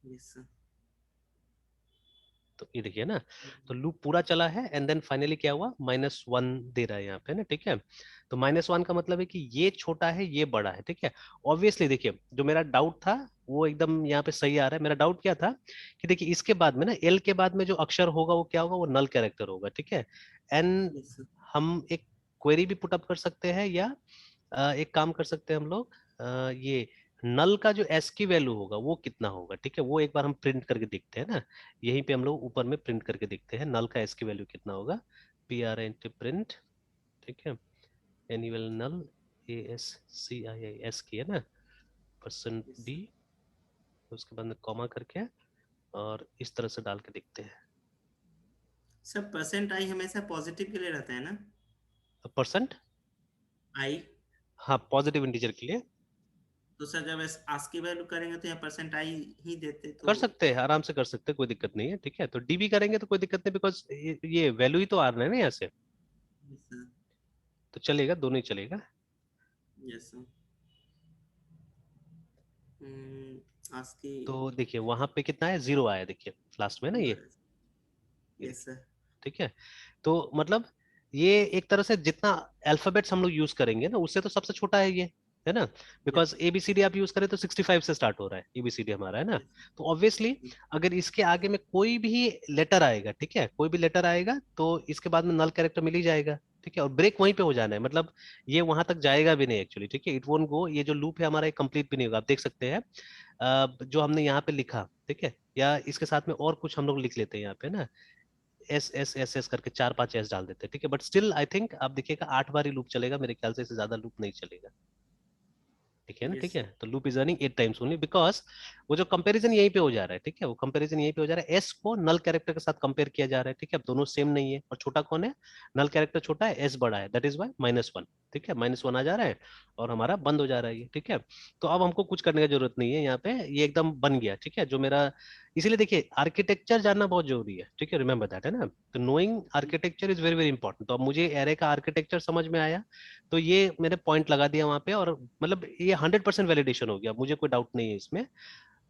Yes sir. तो ये देखिए ना, तो लूप पूरा चला है एंड देन फाइनली क्या हुआ, -1 दे रहा है यहाँ पे ना, ठीक है। तो -1 का मतलब है कि ये छोटा है ये बड़ा है, ठीक है। ऑब्वियसली देखिए, जो मेरा डाउट था वो एकदम यहाँ पे सही आ रहा है। मेरा डाउट क्या था कि देखिए, इसके बाद में ना एल के बाद में जो अक्षर होगा वो क्या होगा, वो नल कैरेक्टर होगा, ठीक है। And yes sir. हम एक क्वेरी भी पुटअप कर सकते हैं, या एक काम कर सकते हैं हम लोग, ये नल का जो एस की वैल्यू होगा वो कितना होगा, ठीक है, वो एक बार हम प्रिंट करके देखते हैं ना। यहीं पे हम लोग ऊपर में प्रिंट करके देखते हैं नल का एस की वैल्यू कितना होगा। PRINT प्रिंट, ठीक है, एनुअल नल ASCII की, है ना, परसेंट यस डी, सर। उसके बाद में कॉमा करके और इस तरह से डाल के देखते हैं। सर परसेंट आई हमेशा पॉजिटिव के लिए रहता है ना? परसेंट, आई। हाँ, पॉजिटिव इंटीजर के लिए तो सर जब आस्की वैल्यू करेंगे तो यहाँ परसेंट आई ही देते तो। कर सकते हैं, आराम से कर सकते हैं, कोई दिक्कत नहीं है, ठीक है। तो डीबी करेंगे तो कोई दिक्कत नहीं, बिकॉज ये वैल्यू ही तो आ रहा है ना यहाँ से। Yes sir. तो चलेगा, दोनों ही चलेगा। Yes sir. आस्की। तो देखिए वहां पे कितना है, 0 आया, देखिए लास्ट में ना ये यस देखिए, सर। ठीक है। तो मतलब ये एक तरह से जितना अल्फाबेट्स हम लोग यूज करेंगे ना, उससे तो सबसे छोटा है ये, है ना। बिकॉज ABCD आप यूज करें तो 65 से स्टार्ट हो रहा है ABCD हमारा, है ना। यस। तो ऑब्वियसली अगर इसके आगे में कोई भी लेटर आएगा, ठीक है, कोई भी लेटर आएगा तो इसके बाद में नल कैरेक्टर मिल ही जाएगा, ठीक है। और ब्रेक वहीं पे हो जाना है, मतलब ये वहां तक जाएगा भी नहीं एक्चुअली, ठीक है। इट वोंट गो, ये जो लूप है हमारा कंप्लीट भी नहीं होगा। आप देख सकते हैं जो हमने यहाँ पे लिखा, ठीक है, या इसके साथ में और कुछ हम लोग लिख लेते हैं यहाँ पे ना, S करके 4 5 S डाल देते हैं, ठीक है। बट स्टिल आई थिंक आप देखिएगा 8 बार ही लूप चलेगा, मेरे ख्याल से इससे ज्यादा लूप नहीं चलेगा, ठीक है ना, ठीक यस है। सर। तो loop is running 8 times only, because वो जो कंपैरिजन यहीं पे हो जा रहा है, ठीक है, वो कंपैरिजन यहीं पे हो जा रहा है। एस को नल कैरेक्टर के साथ कंपेयर किया जा रहा है, ठीक है। अब दोनों सेम नहीं है, और छोटा कौन है, नल कैरेक्टर छोटा है, एस बड़ा है, दैट इज वाई -1, ठीक है, -1 आ जा रहा है और हमारा बंद हो जा रहा है ये, ठीक है। तो अब हमको कुछ करने की जरूरत नहीं है, यहाँ पे ये एकदम बन गया, ठीक है, जो मेरा। इसीलिए देखिए आर्किटेक्चर जानना बहुत जरूरी है, ठीक है, रिमेंबर दैट, है ना। तो knowing architecture is very very important. तो अब मुझे एरे का आर्किटेक्चर समझ में आया, तो ये मैंने पॉइंट लगा दिया वहां पे, और मतलब ये 100% वैलिडेशन हो गया, मुझे कोई डाउट नहीं है इसमें।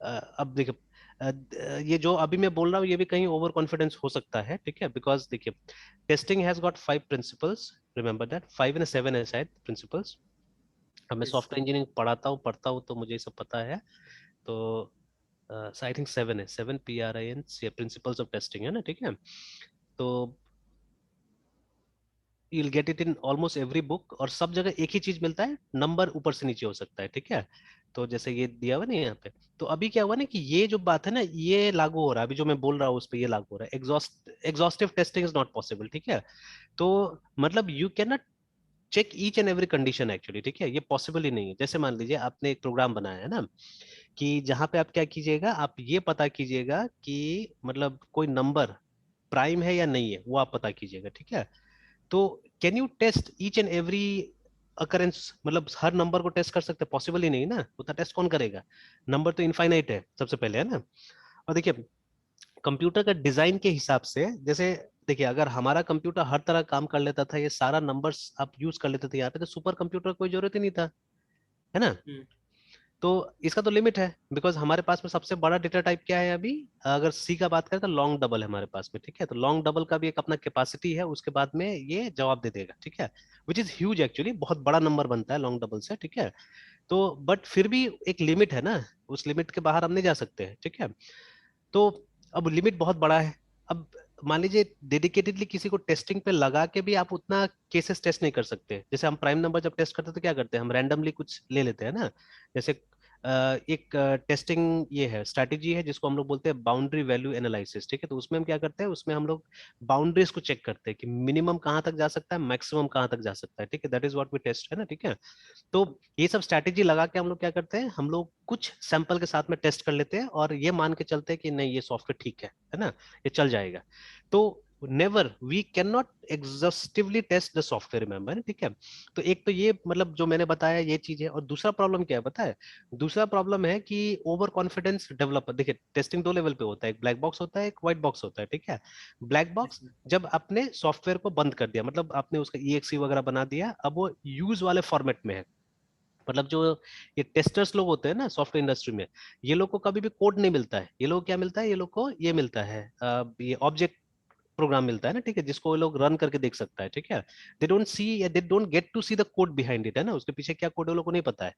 अब देखिए, ये जो अभी मैं बोल रहा हूँ ये भी कहीं ओवर कॉन्फिडेंस हो सकता है, ठीक है। बिकॉज देखिए, testing has got 5 principles, remember that, 5 या 7 है शायद प्रिंसिपल्स। अब मैं यस। सॉफ्टवेयर इंजीनियरिंग पढ़ता हूँ तो मुझे ये सब पता है। तो आई थिंक 7 है, 7 PRIN प्रिंसिपल्स ऑफ टेस्टिंग, है ना, ठीक है। तो you'll get it in almost every book, और सब जगह एक ही चीज मिलता है, नंबर ऊपर से नीचे हो सकता है, ठीक है। तो जैसे ये दिया हुआ ना यहाँ पे, तो अभी क्या हुआ ना कि ये जो बात है ना ये लागू हो रहा है, अभी जो मैं बोल रहा हूँ उस पर ये लागू हो रहा है। Exhaustive testing is not possible, ठीक है। तो मतलब you can not check each and every condition actually, ठीक है, ये पॉसिबल ही नहीं है। जैसे मान लीजिए आपने एक प्रोग्राम बनाया है ना, कि जहां पे आप क्या कीजिएगा, आप ये पता कीजिएगा कि मतलब कोई नंबर प्राइम है या नहीं है, वो आप पता कीजिएगा, ठीक है। तो can you test each and every occurrence, मतलब हर नंबर को टेस्ट कर सकते, पॉसिबल ही नहीं ना, उतना टेस्ट कौन करेगा। नंबर तो इनफाइनाइट है सबसे पहले, है ना। और देखिए कंप्यूटर का डिजाइन के हिसाब से, जैसे देखिए अगर हमारा कंप्यूटर हर तरह काम कर लेता था, ये सारा नंबर्स आप यूज कर लेते थे यहाँ पे, तो सुपर कंप्यूटर कोई जरूरत ही नहीं था, है ना। हम्म। तो इसका तो लिमिट है, बिकॉज हमारे पास में सबसे बड़ा डेटा टाइप क्या है अभी, अगर सी का बात करें तो लॉन्ग डबल है हमारे पास में, ठीक है। तो लॉन्ग डबल का भी एक अपना कैपेसिटी है, उसके बाद में ये जवाब दे देगा, ठीक है। विच इज ह्यूज एक्चुअली, बहुत बड़ा नंबर बनता है लॉन्ग डबल से, ठीक है। तो बट फिर भी एक लिमिट है ना, उस लिमिट के बाहर हम नहीं जा सकते हैं, ठीक है। तो अब लिमिट बहुत बड़ा है। अब मान लीजिए डेडिकेटेडली किसी को टेस्टिंग पे लगा के भी आप उतना केसेस टेस्ट नहीं कर सकते। जैसे हम प्राइम नंबर जब टेस्ट करते हैं तो क्या करते हैं, हम रैंडमली कुछ ले लेते हैं ना। जैसे एक टेस्टिंग ये है, स्ट्रैटेजी है जिसको हम लोग बोलते हैं बाउंड्री वैल्यू एनालिसिस, ठीक है। तो उसमें हम क्या करते हैं, उसमें हम लोग बाउंड्रीज को चेक करते हैं कि मिनिमम कहाँ तक जा सकता है, मैक्सिमम कहाँ तक जा सकता है, ठीक है। That is what we test, है ना, ठीक है। तो ये सब स्ट्रैटेजी लगा के हम लोग क्या करते हैं, हम लोग कुछ सैंपल के साथ में टेस्ट कर लेते हैं और ये मान के चलते हैं कि नहीं ये सॉफ्टवेयर ठीक है ना, ये चल जाएगा। तो never we can not exhaustively test the software, remember, ठीक है। तो एक तो ये मतलब जो मैंने बताया ये चीज है। और दूसरा प्रॉब्लम क्या है पता है, दूसरा प्रॉब्लम है कि ओवर कॉन्फिडेंस डेवलपर। देखिए टेस्टिंग दो लेवल पे होता है, एक ब्लैक बॉक्स होता है, एक व्हाइट बॉक्स होता है, ठीक है। ब्लैक बॉक्स जब आपने सॉफ्टवेयर को बंद कर दिया, मतलब आपने उसका EXE वगैरह बना दिया, अब वो यूज वाले फॉर्मेट में है। मतलब जो ये टेस्टर्स लोग होते हैं ना सॉफ्टवेयर इंडस्ट्री में, ये लोग को कभी भी कोड नहीं मिलता है। ये लोग क्या मिलता है, ये लोग को ये मिलता है ये ऑब्जेक्ट प्रोग्राम मिलता है ना, ठीक है, जिसको ये लोग रन करके देख सकता है, ठीक है। दे डोंट सी या they don't get to see the code behind it, है ना, उसके पीछे क्या कोड है वो लोग को नहीं पता है।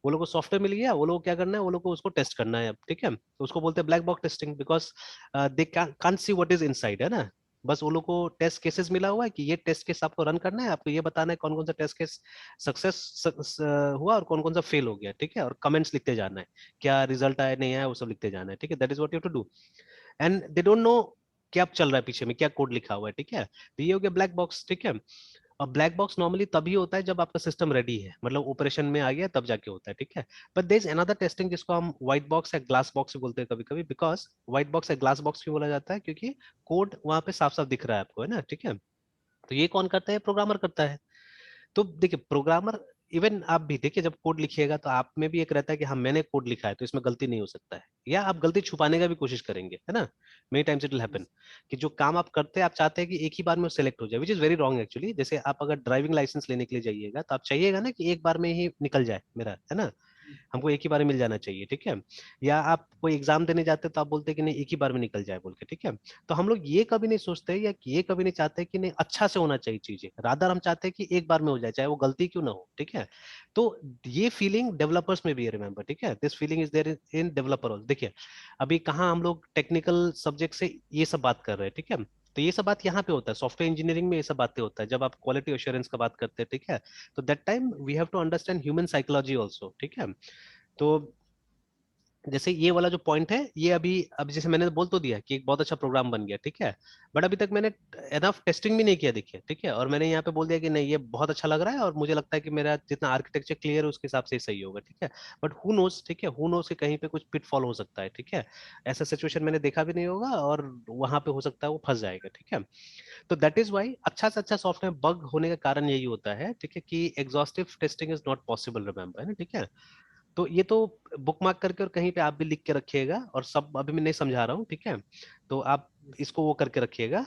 वो लोग को सॉफ्टवेयर मिल गया, वो लोग को क्या करना है, वो लोग को उसको टेस्ट करना है अब, ठीक है। तो उसको बोलते हैं black box testing, because they can't see what is inside, है ना। बस वो लोग को टेस्ट केसेस मिला हुआ है कि ये टेस्ट केस आपको रन करना है, आपको ये बताना है कौन कौन सा टेस्ट केस सक्सेस हुआ और कौन कौन सा फेल हो गया, ठीक है। और कमेंट्स लिखते जाना है, क्या रिजल्ट आया नहीं आया वो सब लिखते जाना है, ठीक है। That is what you to do. And they don't know क्या चल रहा है पीछे में, क्या कोड लिखा हुआ है, ठीक है। तो ये हो गया ब्लैक बॉक्स, ठीक है। और ब्लैक बॉक्स नॉर्मली तभी होता है जब आपका सिस्टम रेडी है, मतलब ऑपरेशन में आ गया तब जाके होता है, ठीक है। But there is another testing जिसको हम व्हाइट बॉक्स या ग्लास बॉक्स भी बोलते हैं कभी कभी, बिकॉज व्हाइट बॉक्स या ग्लास बॉक्स क्यों बोला जाता है, क्योंकि कोड वहां पे साफ साफ दिख रहा है आपको, है ना, ठीक है। तो ये कौन करता है, प्रोग्रामर करता है। तो देखिए प्रोग्रामर, इवन आप भी देखिए जब कोड लिखिएगा तो आप में भी एक रहता है कि हाँ मैंने कोड लिखा है तो इसमें गलती नहीं हो सकता है, या आप गलती छुपाने का भी कोशिश करेंगे, है ना। Many times it will happen कि जो काम आप करते हैं आप चाहते हैं कि एक ही बार में सेलेक्ट हो जाए, which is very wrong actually. जैसे आप अगर ड्राइविंग लाइसेंस लेने के लिए जाइएगा तो आप चाहिएगा ना कि एक बार में ही निकल जाए मेरा, है ना, हमको एक ही बार में मिल जाना चाहिए, ठीक है। या आप कोई एग्जाम देने जाते हैं तो आप बोलते हैं कि नहीं एक ही बार में निकल जाए बोल के, ठीक है। तो हम लोग ये कभी नहीं सोचते या ये कभी नहीं चाहते कि नहीं अच्छा से होना चाहिए चीजें, रादर हम चाहते हैं कि एक बार में हो जाए चाहे वो गलती क्यों ना हो, ठीक है। तो ये फीलिंग डेवलपर्स में भी है, रिमेंबर, ठीक है। This feeling is there in developer also. देखिए अभी कहाँ हम लोग टेक्निकल सब्जेक्ट से ये सब बात कर रहे हैं, ठीक है। तो ये सब बात यहाँ पे होता है, सॉफ्टवेयर इंजीनियरिंग में ये सब बातें होता है जब आप क्वालिटी एश्योरेंस का बात करते हैं, ठीक है। तो that time we have to understand human psychology also, ठीक है। तो जैसे ये वाला जो पॉइंट है ये अभी जैसे मैंने बोल तो दिया कि एक बहुत अच्छा प्रोग्राम बन गया, ठीक है। बट अभी तक मैंने एनफ टेस्टिंग भी नहीं किया, देखिए, ठीक है। और मैंने यहाँ पे बोल दिया कि नहीं ये बहुत अच्छा लग रहा है और मुझे लगता है कि मेरा जितना आर्किटेक्चर क्लियर है उसके हिसाब से ही सही होगा, ठीक है। बट हु नोस, ठीक है, हु नोस कि कहीं पे कुछ पिटफॉल हो सकता है, ठीक है। ऐसा सिचुएशन मैंने देखा भी नहीं होगा और वहां पे हो सकता है वो फंस जाएगा, ठीक है। तो दैट इज वाई अच्छा से अच्छा सॉफ्टवेयर बग होने का कारण यही होता है, ठीक है, कि exhaustive testing is not possible, remember, है ना, ठीक है। तो ये तो बुक मार्क करके और कहीं पे आप भी लिख के रखिएगा, और सब अभी मैं नहीं समझा रहा हूँ, ठीक है। तो आप इसको वो करके रखिएगा,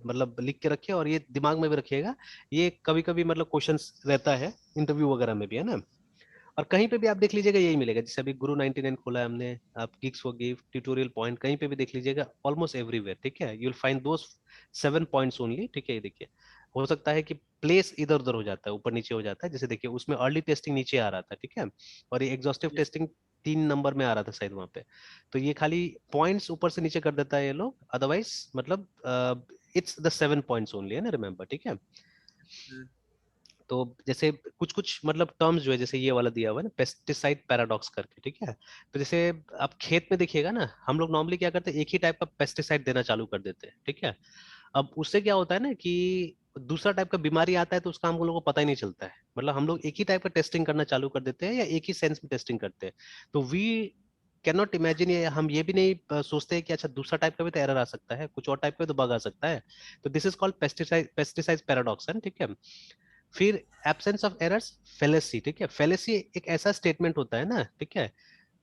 मतलब लिख के रखिए और ये दिमाग में भी रखिएगा। ये कभी कभी मतलब क्वेश्चंस रहता है इंटरव्यू वगैरह में भी, है ना। और कहीं पे भी आप देख लीजिएगा यही मिलेगा, जैसे अभी गुरु 99 खोला है हमने, आप gigs for give tutorial point कहीं पे भी देख लीजिएगा, ऑलमोस्ट एवरीवेयर, ठीक है, you will find those 7 points only, ठीक है। ये देखिए हो सकता है कि प्लेस इधर उधर हो जाता है, ऊपर नीचे हो जाता है, जैसे देखिए उसमें अर्ली टेस्टिंग नीचे आ रहा था, ठीक है, और ये एग्जॉस्टिव टेस्टिंग 3 नंबर में आ रहा था शायद वहां पे। तो ये खाली पॉइंट्स ऊपर से नीचे कर देता है ये लोग, अदरवाइज मतलब इट्स द 7 पॉइंट्स ओनली, है ना, रिमेंबर, ठीक है। तो जैसे कुछ कुछ मतलब टर्म्स जो है जैसे ये वाला दिया हुआ है ना, पेस्टिसाइड पैराडॉक्स करके, ठीक है। तो जैसे आप खेत में देखिएगा ना, हम लोग नॉर्मली क्या करते हैं, एक ही टाइप का पेस्टिसाइड देना चालू कर देते हैं, ठीक है। अब उससे क्या होता है ना कि दूसरा टाइप का बीमारी आता है तो उसका हम लोगों को पता ही नहीं चलता है, मतलब हम लोग एक ही टाइप का टेस्टिंग करना चालू कर देते हैं या एक ही सेंस में टेस्टिंग करते हैं। तो वी कैन नॉट इमेजिन, ये हम ये भी नहीं सोचते हैं कि अच्छा दूसरा टाइप का भी तो एरर आ सकता है, कुछ और टाइप का तो बग आ सकता है। तो this is called pesticide paradox, है, ठीक है। फिर एब्सेंस ऑफ एरर्स, फेलेसी, ठीक है। फेलेसी एक ऐसा स्टेटमेंट होता है ना, ठीक है,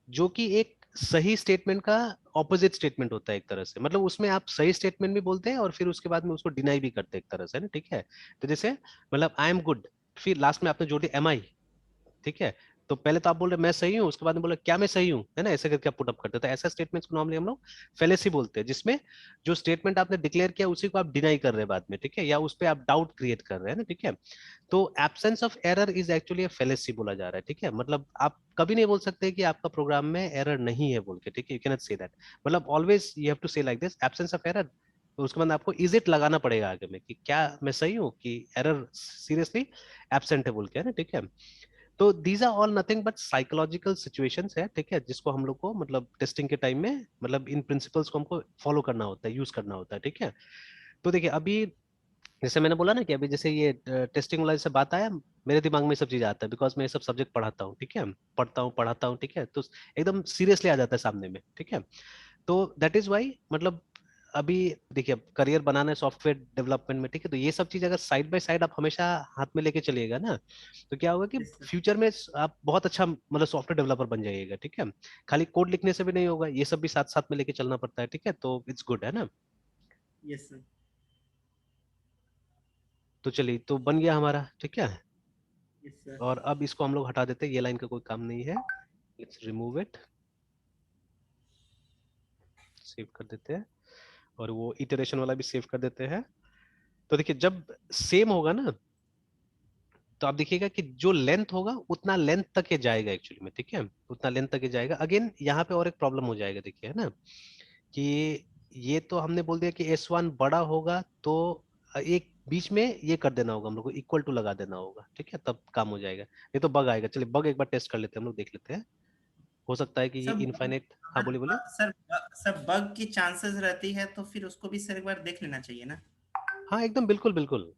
जो कि एक सही स्टेटमेंट का ऑपोजिट स्टेटमेंट होता है एक तरह से, मतलब उसमें आप सही स्टेटमेंट भी बोलते हैं और फिर उसके बाद में उसको डिनाई भी करते हैं एक तरह से, ना, ठीक है। तो जैसे मतलब आई एम गुड, फिर लास्ट में आपने जोड़ दिया एम आई, ठीक है। तो पहले तो आप बोल रहे मैं सही हूँ, उसके बाद में बोले क्या मैं सही हूँ, है ना, ऐसे करके आप पुट अप करते हो। तो ऐसा स्टेटमेंट्स को नॉर्मली हम लोग फेलेसी बोलते हैं, जिसमें जो स्टेटमेंट आपने डिक्लेयर किया उसी को आप डिनाई कर रहे हैं बाद में, ठीक है, या उस पर आप डाउट क्रिएट कर रहे हैं ना, ठीक है। तो absence of error is actually fallacy बोला जा रहा है, ठीक है। मतलब आप कभी नहीं बोल सकते कि आपका प्रोग्राम में एरर नहीं है बोल के, ठीक है, you can not say that. मतलब ऑलवेज यू हैव टू से like this, absence of error. तो उसके बाद आपको इज इट लगाना पड़ेगा आगे में कि क्या मैं सही हूँ, कि एरर सीरियसली एब्सेंट है बोल के, है ना, ठीक है। तो these are all nothing but psychological situations है, ठीक है, जिसको हम लोग को मतलब टेस्टिंग के टाइम में मतलब इन प्रिंसिपल्स को हमको फॉलो करना होता है, यूज करना होता है, ठीक है। तो देखिए अभी जैसे मैंने बोला ना कि अभी जैसे ये टेस्टिंग वाला जैसे बात आया, मेरे दिमाग में ये सब चीज आता है, बिकॉज मैं ये सब सब्जेक्ट पढ़ाता हूँ, ठीक है, पढ़ता हूँ पढ़ाता हूँ, ठीक है, तो एकदम सीरियसली आ जाता है सामने में, ठीक है। तो दैट इज वाई मतलब अभी देखिए अब करियर बनाना है सॉफ्टवेयर डेवलपमेंट में, ठीक है, तो ये सब चीज अगर साइड बाय साइड आप हमेशा हाथ में लेके चलिएगा ना, तो क्या होगा कि यस सर। फ्यूचर में आप बहुत अच्छा मतलब सॉफ्टवेयर डेवलपर बन जाइएगा, ठीक है। खाली कोड लिखने से भी नहीं होगा, ये सब भी साथ साथ में लेके चलना पड़ता है, ठीक है, तो इट्स गुड, है ना। Yes sir. तो चलिए तो बन गया हमारा, ठीक है। Yes sir. और अब इसको हम लोग हटा देते हैं, ये लाइन का कोई काम नहीं है, लेट्स रिमूव इट, सेव कर देते हैं, और वो इटरेशन वाला भी सेव कर देते हैं। तो देखिए जब सेम होगा ना, तो आप देखिएगा कि जो लेंथ होगा उतना लेंथ तक ये जाएगा एक्चुअली में, ठीक है, उतना लेंथ तक ये जाएगा। अगेन यहाँ पे और एक प्रॉब्लम हो जाएगा, देखिए, है ना, कि ये तो हमने बोल दिया कि S1 बड़ा होगा, तो एक बीच में ये कर देना होगा हम लोग को, इक्वल टू लगा देना होगा, ठीक है, तब काम हो जाएगा, नहीं तो बग आएगा। चलिए बग एक बार टेस्ट कर लेते हैं हम लोग, देख लेते हैं, हो सकता है कि ये सर इनफाइनाइट। हाँ बोलिए बोलिए। सर बग की चांसेस रहती है तो फिर उसको भी सर एक बार देख लेना चाहिए ना। हाँ एकदम बिल्कुल बिल्कुल,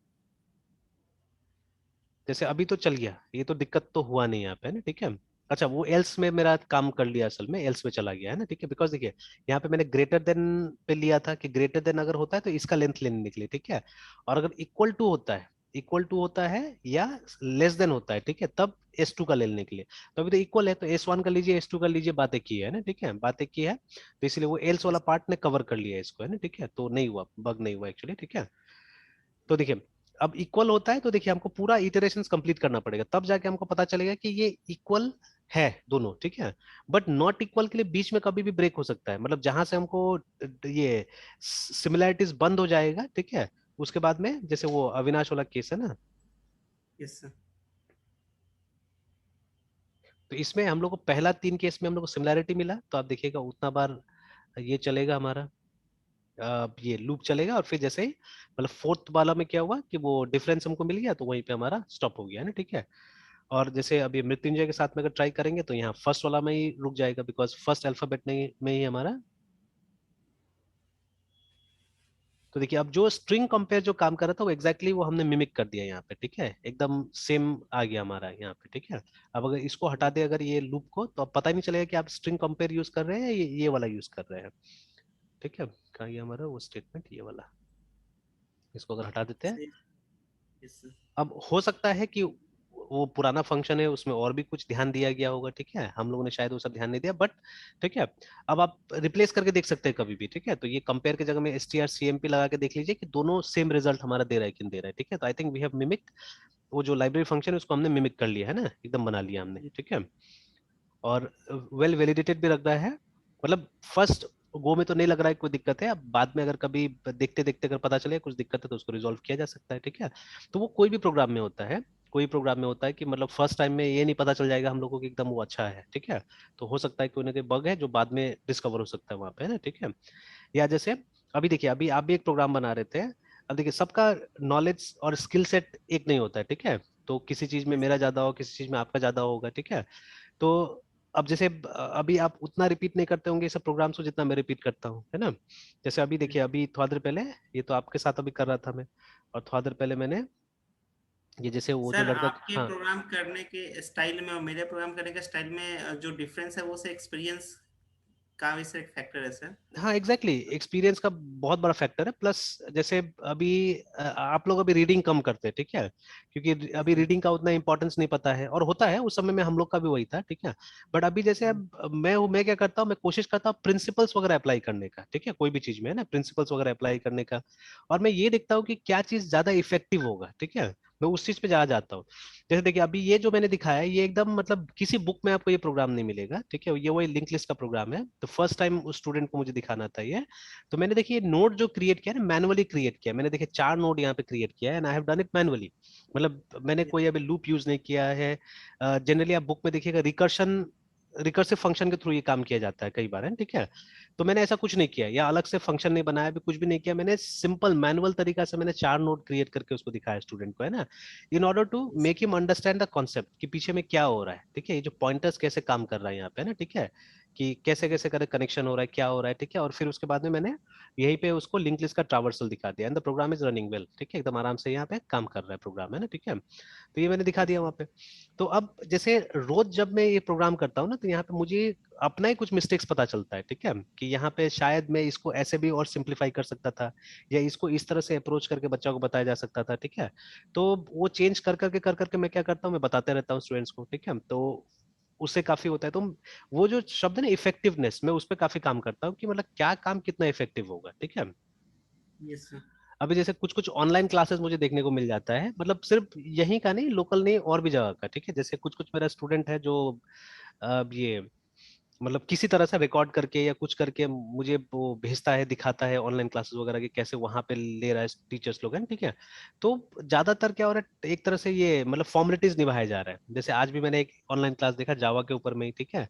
जैसे अभी तो चल गया, ये तो दिक्कत तो हुआ नहीं यहाँ पे, है ना, ठीक है। अच्छा वो एल्स में मेरा काम कर लिया, असल में एल्स में चला गया है ना, ठीक है, बिकॉज देखिए यहाँ पे मैंने ग्रेटर देन पे लिया था कि ग्रेटर देन अगर होता है तो इसका लेंथ लेने निकले, ठीक है, और अगर इक्वल टू होता है, इक्वल टू होता है या लेस देन होता है, ठीक है, तब S2 का लेने के लिए। तो अभी तो इक्वल है तो S1 का लीजिए, S2 का लीजिए, बातें की है ना, ठीक है, बातें की है, तो इसलिए वो एल्स वाला यस पार्ट ने कवर कर लिया है इसको, है ना, ठीक है, तो नहीं हुआ, बग नहीं हुआ एक्चुअली, ठीक है। तो देखिए अब इक्वल होता है तो देखिए हमको पूरा इटरेशंस कंप्लीट करना पड़ेगा, तब जाके हमको पता चलेगा कि ये इक्वल है दोनों, ठीक है। बट नॉट इक्वल के लिए बीच में कभी भी ब्रेक हो सकता है, मतलब जहां से हमको ये सिमिलैरिटीज बंद हो जाएगा, ठीक है, उसके बाद में जैसे वो अविनाश वाला केस है ना, यस सर। तो इसमें हम लोग को पहला 3 केस में हम लोग को सिमिलैरिटी मिला, तो आप देखिएगा उतना बार ये चलेगा हमारा, ये लूप चलेगा, और फिर जैसे ही मतलब फोर्थ वाला में क्या हुआ कि वो डिफरेंस हमको मिल गया, तो वहीं पे हमारा स्टॉप हो गया, है ना, ठीक है। और जैसे अभी मृत्युंजय के साथ में अगर ट्राई करेंगे तो यहाँ फर्स्ट वाला में ही रुक जाएगा, बिकॉज फर्स्ट अल्फाबेट में ही हमारा। तो देखिए अब जो स्ट्रिंग कंपेयर जो काम कर रहा था वो एग्जैक्टली वो हमने मिमिक कर दिया यहाँ पे, ठीक है, एकदम सेम आ गया हमारा यहाँ पे, ठीक है। अब अगर इसको हटा दे अगर ये लूप को, तो अब पता ही नहीं चलेगा कि आप स्ट्रिंग कंपेयर यूज कर रहे हैं या ये वाला यूज कर रहे हैं, ठीक है। कहाँ गया हमारा वो स्टेटमेंट, ये वाला, इसको अगर हटा देते हैं। सही। Yes sir. अब हो सकता है कि वो पुराना फंक्शन है उसमें और भी कुछ ध्यान दिया गया होगा, ठीक है, हम लोगों ने शायद वो सब ध्यान नहीं दिया, बट ठीक है। अब आप रिप्लेस करके देख सकते हैं कभी भी, ठीक है, तो ये कंपेयर की जगह में strcmp लगा के देख लीजिए कि दोनों सेम रिजल्ट हमारा दे रहा है कि नहीं दे रहा है, ठीक है। तो I think we have mimic, वो जो लाइब्रेरी फंक्शन है उसको हमने मिमिक कर लिया है ना, एकदम बना लिया हमने, ठीक है। और वेल वैलिडेटेड भी लग रहा है, मतलब फर्स्ट गो में तो नहीं लग रहा है कोई दिक्कत है, अब बाद में अगर कभी देखते देखते अगर पता चले कुछ दिक्कत है तो उसको रिजॉल्व किया जा सकता है, ठीक है। तो वो कोई भी प्रोग्राम में होता है, कोई प्रोग्राम में होता है कि मतलब फर्स्ट टाइम में ये नहीं पता चल जाएगा हम लोगों को कि एकदम वो अच्छा है, ठीक है। तो हो सकता है कोई ना कोई बग है जो बाद में डिस्कवर हो सकता है वहां पे, है ना, ठीक है। या जैसे अभी देखिए अभी आप भी एक प्रोग्राम बना रहे थे, अब देखिए सबका नॉलेज और स्किल सेट एक नहीं होता है, ठीक है। तो किसी चीज में यस मेरा ज्यादा हो, किसी चीज में आपका ज्यादा होगा, ठीक है। तो अब जैसे अभी आप उतना रिपीट नहीं करते होंगे सब प्रोग्राम्स को जितना मैं रिपीट करता हूँ, है ना। जैसे अभी देखिए अभी थोड़ा देर पहले, ये तो आपके साथ अभी कर रहा था मैं, और थोड़ा देर पहले मैंने ये जैसे वो जो सर। लड़का, आपके हाँ प्रोग्राम करने के स्टाइल में और मेरे प्रोग्राम करने के स्टाइल में जो डिफरेंस है वो से एक्सपीरियंस का भी सर एक फैक्टर है सर। हाँ एग्जैक्टली exactly, एक्सपीरियंस का बहुत बड़ा फैक्टर है, प्लस जैसे अभी आप लोग अभी रीडिंग कम करते हैं, ठीक है, क्योंकि यस अभी सर। रीडिंग का उतना इंपॉर्टेंस नहीं पता है, और होता है उस समय में हम लोग का भी वही था, ठीक है। बट अभी जैसे अब मैं क्या करता हूँ, मैं कोशिश करता हूँ प्रिंसिपल्स वगैरह अप्लाई करने का, ठीक है, कोई भी चीज में है ना, प्रिंसिपल्स वगैरह अप्लाई करने का, और मैं ये देखता हूँ कि क्या चीज ज्यादा इफेक्टिव होगा, ठीक है। मैं उस चीज पे जा जाता हूँ। जैसे देखिए अभी ये जो मैंने दिखाया है ये एकदम मतलब किसी बुक में आपको ये प्रोग्राम नहीं मिलेगा, ठीक है, ये वही लिंक लिस्ट का प्रोग्राम है। तो फर्स्ट टाइम उस स्टूडेंट को मुझे दिखाना था ये। तो मैंने देखिए नोट जो क्रिएट किया ना मैनुअली क्रिएट किया, मैंने देखिए 4 नोट यहाँ पे क्रिएट किया है and I have done it manually. मतलब मैंने कोई अभी लूप यूज नहीं किया है। जनरली आप बुक में देखिएगा रिकर्शन रिकर्सिव फंक्शन के थ्रू ये काम किया जाता है कई बार है, ठीक है। तो मैंने ऐसा कुछ नहीं किया या अलग से फंक्शन नहीं बनाया, भी कुछ भी नहीं किया, मैंने सिंपल मैनुअल तरीका से मैंने 4 नोट क्रिएट करके उसको दिखाया स्टूडेंट को, है ना, in order to make him understand the concept कि पीछे में क्या हो रहा है, ठीक है, ये जो पॉइंटर्स कैसे काम कर रहा है यहाँ पे, ना, ठीक है, कि कैसे कैसे करे कनेक्शन हो रहा है, क्या हो रहा है, ठीक है। और फिर उसके बाद में मैंने यहीं पे उसको लिंक लिस्ट का ट्रावर्सल दिखा दिया and the program is running well, ठीक है, एकदम आराम से यहाँ पे काम कर रहा है प्रोग्राम, है ना, ठीक है। तो ये मैंने दिखा दिया वहां पे। तो अब जैसे रोज जब मैं ये प्रोग्राम करता हूँ ना तो यहाँ पे मुझे अपना ही कुछ मिस्टेक्स पता चलता है, ठीक है, कि यहाँ पे शायद मैं इसको ऐसे भी और सिंप्लीफाई कर सकता था या इसको इस तरह से अप्रोच करके बच्चों को बताया जा सकता था, ठीक है। तो वो चेंज कर करके मैं क्या करता हूँ, मैं बताते रहता हूँ स्टूडेंट्स को, ठीक है। तो उससे काफी होता है। तो वो जो शब्द है ना इफेक्टिवनेस, मैं उस पर काफी काम करता हूँ कि मतलब क्या काम कितना इफेक्टिव होगा, ठीक है। Yes sir. अभी जैसे कुछ कुछ ऑनलाइन क्लासेस मुझे देखने को मिल जाता है, मतलब सिर्फ यहीं का नहीं, लोकल नहीं, और भी जगह का, ठीक है। जैसे कुछ कुछ मेरा स्टूडेंट है जो ये मतलब किसी तरह से रिकॉर्ड करके या कुछ करके मुझे वो भेजता है, दिखाता है ऑनलाइन क्लासेस वगैरह के कैसे वहां पे ले रहा है टीचर्स लोग हैं, ठीक है। तो ज्यादातर क्या हो रहा है, एक तरह से ये मतलब फॉर्मेलिटीज निभाया जा रहा है। जैसे आज भी मैंने एक ऑनलाइन क्लास देखा जावा के ऊपर में ही, ठीक है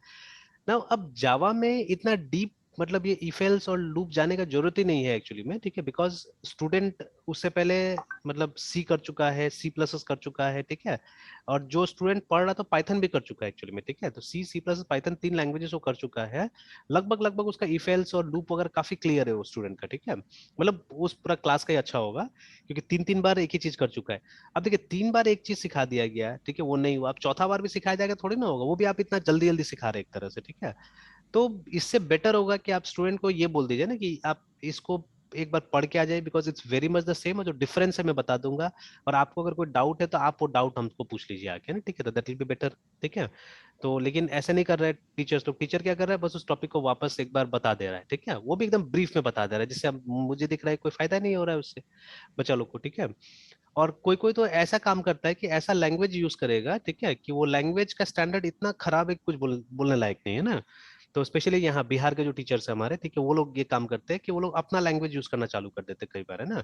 ना। अब जावा में इतना डीप मतलब ये इफेल्स और लूप जाने का जरूरत ही नहीं है एक्चुअली में, ठीक है, बिकॉज स्टूडेंट उससे पहले मतलब सी कर चुका है, सी प्लस प्लस कर चुका है, ठीक है। और जो स्टूडेंट पढ़ रहा था पाइथन भी कर चुका है एक्चुअली में, ठीक है। तो सी सी प्लस पाइथन 3 लैंग्वेजेस वो कर चुका है। लगभग लगभग उसका इफेल्स और लूप वगैरह काफी क्लियर है वो स्टूडेंट का, ठीक है। मतलब उस पूरा क्लास का ही अच्छा होगा क्योंकि 3 3 बार एक ही चीज कर चुका है। अब देखिए 3 बार एक चीज सिखा दिया गया, ठीक है, वो नहीं हुआ, अब चौथा बार भी सिखाया जाएगा थोड़ी ना होगा, वो भी आप इतना जल्दी जल्दी सिखा रहे हैं एक तरह से, ठीक है। तो इससे बेटर होगा कि आप स्टूडेंट को ये बोल दीजिए ना कि आप इसको एक बार पढ़ के आ जाए, because it's very much the same, और जो डिफरेंस है मैं बता दूंगा। और आपको अगर कोई डाउट है तो आप वो डाउट हमको पूछ लीजिए आके, ना, ठीक है, तो दैट विल बी बेटर, ठीक है। तो लेकिन ऐसा नहीं कर रहे टीचर्स लोग, टीचर क्या कर रहा है, बस उस टॉपिक को वापस एक बार बता दे रहा है, ठीक है, वो भी एकदम ब्रीफ में बता दे रहा है, जिससे मुझे दिख रहा है कोई फायदा नहीं हो रहा है उससे बच्चा लोग को, ठीक है। और कोई कोई तो ऐसा काम करता है कि ऐसा लैंग्वेज यूज करेगा, ठीक है, कि वो लैंग्वेज का स्टैंडर्ड इतना खराब है कि कुछ बोलने लायक नहीं है ना। तो स्पेशली यहाँ बिहार के जो टीचर्स हैं हमारे, ठीक है, वो लोग ये काम करते हैं कि वो लोग अपना लैंग्वेज यूज करना चालू कर देते हैं कई बार, है ना।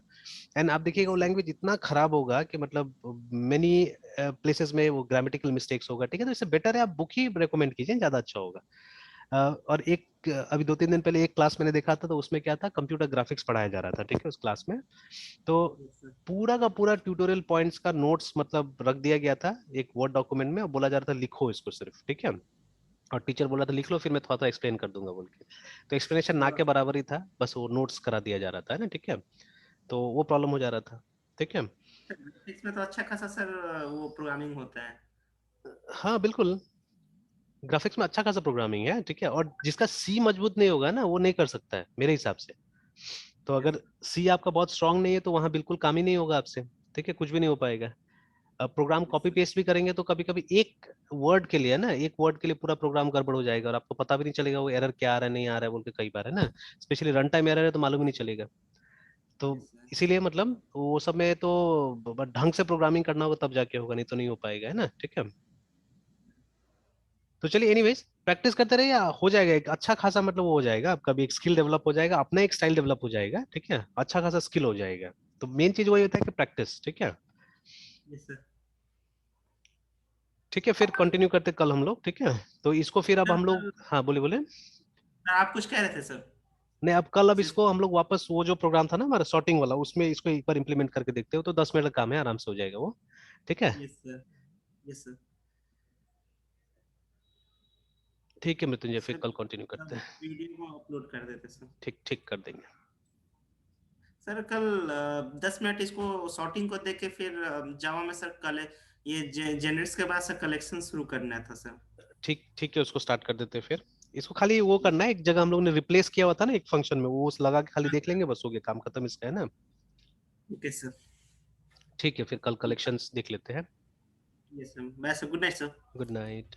एंड आप देखिएगा यस वो सर। लैंग्वेज इतना खराब होगा कि मतलब मेनी प्लेसेस में वो ग्रामेटिकल मिस्टेक्स होगा, ठीक है। तो इससे बेटर है आप बुक ही रिकमेंड कीजिए, ज्यादा अच्छा होगा। और एक अभी 2 3 दिन पहले एक क्लास मैंने देखा था, तो उसमें क्या था, कंप्यूटर ग्राफिक्स पढ़ाया जा रहा था, ठीक है, उस क्लास में। तो यस सर। पूरा का पूरा ट्यूटोरियल पॉइंट्स का नोट्स मतलब रख दिया गया था एक वर्ड डॉक्यूमेंट में, और बोला जा रहा था लिखो इसको सिर्फ, ठीक है। और टीचर बोला था लिख लो, फिर मैं थोड़ा सा एक्सप्लेन कर दूंगा बोल के। तो एक्सप्लेनेशन ना के बराबर ही था, बस वो नोट्स करा दिया जा रहा था, है ना, ठीक है। तो वो प्रॉब्लम हो जा रहा था, ठीक है। इसमें तो अच्छा खासा सर वो प्रोग्रामिंग होता है। हाँ बिल्कुल, ग्राफिक्स में अच्छा खासा प्रोग्रामिंग है, ठीक है। और जिसका सी मजबूत नहीं होगा ना वो नहीं कर सकता है मेरे हिसाब से। तो यस अगर सी आपका बहुत स्ट्रांग नहीं है तो वहां बिल्कुल काम ही नहीं होगा आपसे, ठीक है, कुछ भी नहीं हो पाएगा। अब प्रोग्राम कॉपी सर। पेस्ट भी करेंगे तो कभी कभी एक वर्ड के लिए ना, एक वर्ड के लिए पूरा प्रोग्राम गड़बड़ हो जाएगा और आपको पता भी नहीं चलेगा वो एरर क्या आ रहा है नहीं आ रहा है बोल के, कई बार, है ना। स्पेशली रन टाइम एरर है तो मालूम ही नहीं चलेगा। तो यस सर। इसीलिए मतलब वो सब में तो ढंग से प्रोग्रामिंग करना होगा तब जाके होगा, नहीं तो नहीं हो पाएगा, है ना, ठीक है। तो चलिए एनीवेज प्रैक्टिस करते रहिए, हो जाएगा एक अच्छा खासा, मतलब वो हो जाएगा आपका भी एक स्किल डेवलप हो जाएगा, अपना एक स्टाइल डेवलप हो जाएगा, ठीक है, अच्छा खासा स्किल हो जाएगा। तो मेन चीज वही होता है कि प्रैक्टिस, ठीक है। Yes sir. ठीक है, फिर कंटिन्यू करते कल हम लोग, ठीक है। तो इसको फिर अब सर हम लोग, कल हाँ बोले बोले। सर, आप कुछ कह रहे थे सर। नहीं, अब कल अब सिर्फ। इसको हम लोग वापस वो जो प्रोग्राम था ना हमारा सॉर्टिंग वाला, उसमें इसको एक बार इंप्लीमेंट करके देखते हो, तो 10 मिनट का काम है, आराम से हो जाएगा वो, ठीक है। Yes sir. Yes sir. ठीक है मृत्युंजय, फिर सर कल कंटिन्यू करते सब हैं। वीडियो को अपलोड कर देते सर। ठीक ठीक कर देंगे। सर कल 10 मिनट इसको सॉर्टिंग को देख के फिर जावा में सर कल ये जेनरिक्स के बाद सर कलेक्शन शुरू करना था सर। ठीक ठीक है, उसको स्टार्ट कर देते हैं फिर। इसको खाली वो करना है, एक जगह हम लोग ने रिप्लेस किया हुआ था ना एक फंक्शन में, वो उस लगा के खाली देख लेंगे, बस हो गया काम खत्म इसका, है ना। Okay sir. ठीक है, फिर कल कलेक्शंस देख लेते हैं। Yes sir, bye sir, good night sir. Good night.